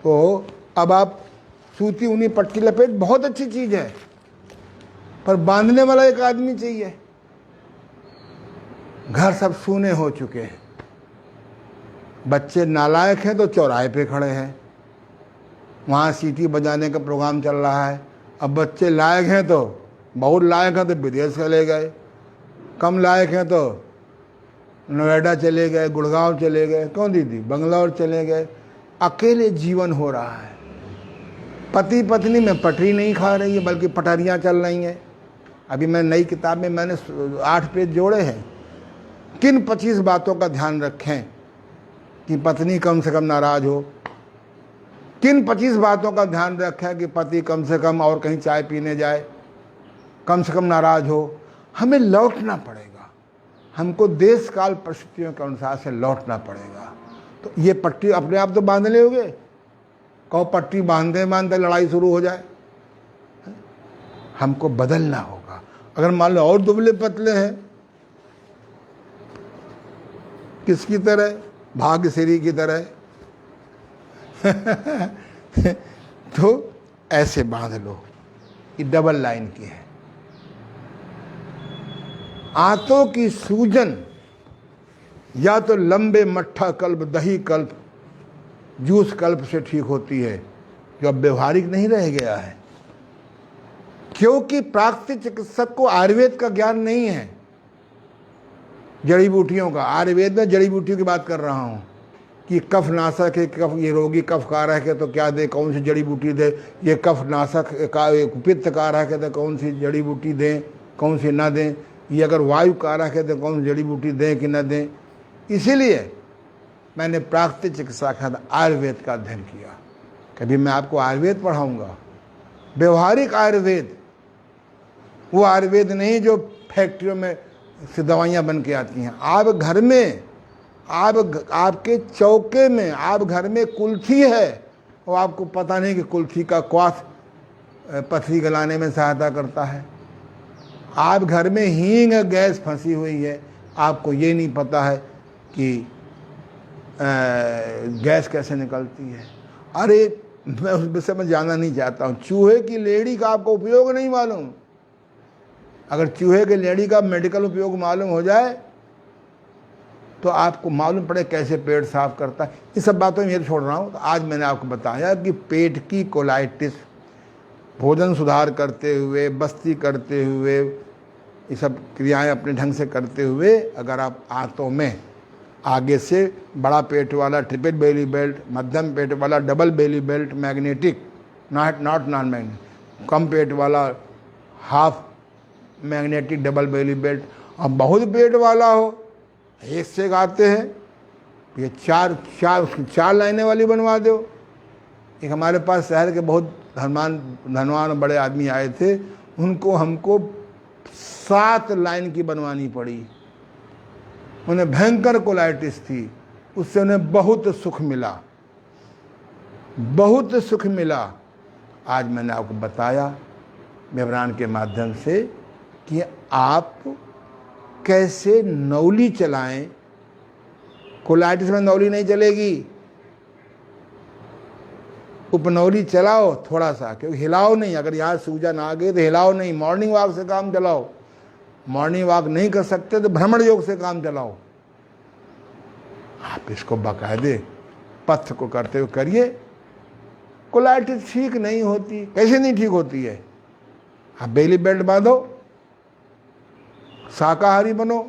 तो अब आप सूती ऊनी पट्टी लपेट, बहुत अच्छी चीज़ है, पर बांधने वाला एक आदमी चाहिए। घर सब सूने हो चुके हैं, बच्चे नालायक हैं तो चौराहे पे खड़े हैं, वहाँ सीटी बजाने का प्रोग्राम चल रहा है। अब बच्चे लायक हैं तो, बहुत लायक हैं तो विदेश चले गए, कम लायक हैं तो नोएडा चले गए, गुड़गांव चले गए, क्यों दीदी, बंगलौर चले गए। अकेले जीवन हो रहा है। पति पत्नी में पटरी नहीं खा रही है, बल्कि पटरियाँ चल रही हैं। अभी मैं नई किताब में मैंने 8 पेज जोड़े हैं। किन 25 बातों का ध्यान रखें कि पत्नी कम से कम नाराज हो, किन 25 बातों का ध्यान रखें कि पति कम से कम और कहीं चाय पीने जाए, कम से कम नाराज हो। हमें लौटना पड़ेगा, हमको देश काल परिस्थितियों के अनुसार से लौटना पड़ेगा। तो ये पट्टी अपने आप तो बांध लोगे, कहो पट्टी बांधते बांधते लड़ाई शुरू हो जाए। हमको बदलना होगा। अगर मान लो और दुबले पतले हैं, किसकी तरह, भाग्यश्री की तरह तो ऐसे बांध लो। ये डबल लाइन की है। आंतों की सूजन या तो लंबे मट्ठा कल्प, दही कल्प, जूस कल्प से ठीक होती है, जो अब व्यवहारिक नहीं रह गया है, क्योंकि प्राकृतिक चिकित्सक को आयुर्वेद का ज्ञान नहीं है, जड़ी बूटियों का। आयुर्वेद में जड़ी बूटियों की बात कर रहा हूँ कि कफ नाशक है, कफ, ये रोगी कफ कारक है तो क्या दे, कौन सी जड़ी बूटी दे, ये कफ नाशक का, पित्त कारक है तो कौन सी जड़ी बूटी दें, कौन सी ना दें, ये अगर वायु कारक है तो कौन सी जड़ी बूटी दें कि ना दें। इसीलिए मैंने प्राकृतिक चिकित्सा के साथ आयुर्वेद का अध्ययन किया। कभी मैं आपको आयुर्वेद पढ़ाऊंगा, व्यवहारिक आयुर्वेद, वो आयुर्वेद नहीं जो फैक्ट्रियों में से दवाइयाँ बन के आती हैं। आप घर में, आपके चौके में, आप घर में कुल्थी है और आपको पता नहीं कि कुल्थी का क्वाथ पथरी गलाने में सहायता करता है। आप घर में हींग गैस फंसी हुई है, आपको ये नहीं पता है कि गैस कैसे निकलती है। अरे मैं उस विषय में जानना नहीं चाहता हूँ। चूहे की लेड़ी का आपको उपयोग नहीं मालूम। अगर चूहे के लेड़ी का मेडिकल उपयोग मालूम हो जाए तो आपको मालूम पड़े कैसे पेट साफ करता है। ये सब बातों में छोड़ रहा हूँ। तो आज मैंने आपको बताया कि पेट की कोलाइटिस, भोजन सुधार करते हुए, बस्ती करते हुए, ये सब क्रियाएं अपने ढंग से करते हुए, अगर आप आंतों में आगे से बड़ा पेट वाला ट्रिपल बेली बेल्ट, मध्यम पेट वाला double belly belt magnetic, not non magnetic, कम पेट वाला half magnetic double belly belt, और बहुत पेट वाला हो, एक से गाते हैं, ये चार लाइनें वाली बनवा दो। एक हमारे पास शहर के बहुत धनवान बड़े आदमी आए थे, उनको हमको 7 लाइन की बनवानी पड़ी। उन्हें भयंकर कोलाइटिस थी, उससे उन्हें बहुत सुख मिला, बहुत सुख मिला। आज मैंने आपको बताया विवरण के माध्यम से कि आप कैसे नौली चलाएं। कोलाइटिस में नौली नहीं चलेगी, उपनौली चलाओ थोड़ा सा, क्योंकि हिलाओ नहीं। अगर यहाँ सूजन आ गई तो हिलाओ नहीं, मॉर्निंग वॉक से काम चलाओ। मॉर्निंग वॉक नहीं कर सकते तो भ्रमण योग से काम चलाओ। आप इसको बाकायदे पथ को करते हुए करिए। कोलाइटिस ठीक नहीं होती, कैसे नहीं ठीक होती है? आप बेली बेल्ट बांधो, शाकाहारी बनो,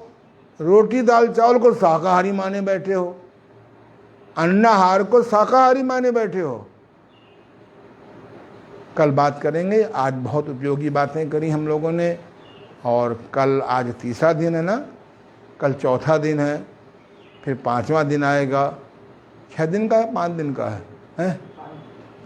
रोटी दाल चावल को शाकाहारी माने बैठे हो, अन्नाहार को शाकाहारी माने बैठे हो। कल बात करेंगे। आज बहुत उपयोगी बातें करी हम लोगों ने, और कल, आज तीसरा दिन है ना, कल चौथा दिन है, फिर 5वां दिन आएगा। 6 दिन का है, 5 दिन का है?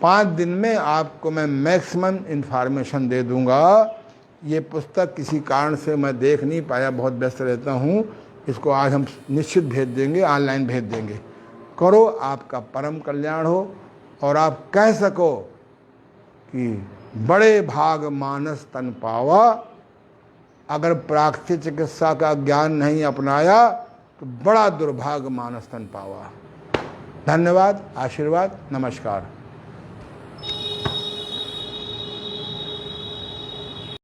5 दिन में आपको मैं मैक्सिमम इन्फॉर्मेशन दे दूंगा। ये पुस्तक किसी कारण से मैं देख नहीं पाया, बहुत व्यस्त रहता हूँ। इसको आज हम निश्चित भेज देंगे, ऑनलाइन भेज देंगे। करो, आपका परम कल्याण हो और आप कह सको कि बड़े भाग मानस तन पावा। अगर प्राकृतिक चिकित्सा का ज्ञान नहीं अपनाया तो बड़ा दुर्भाग्य मानस तन पावा। धन्यवाद, आशीर्वाद, नमस्कार।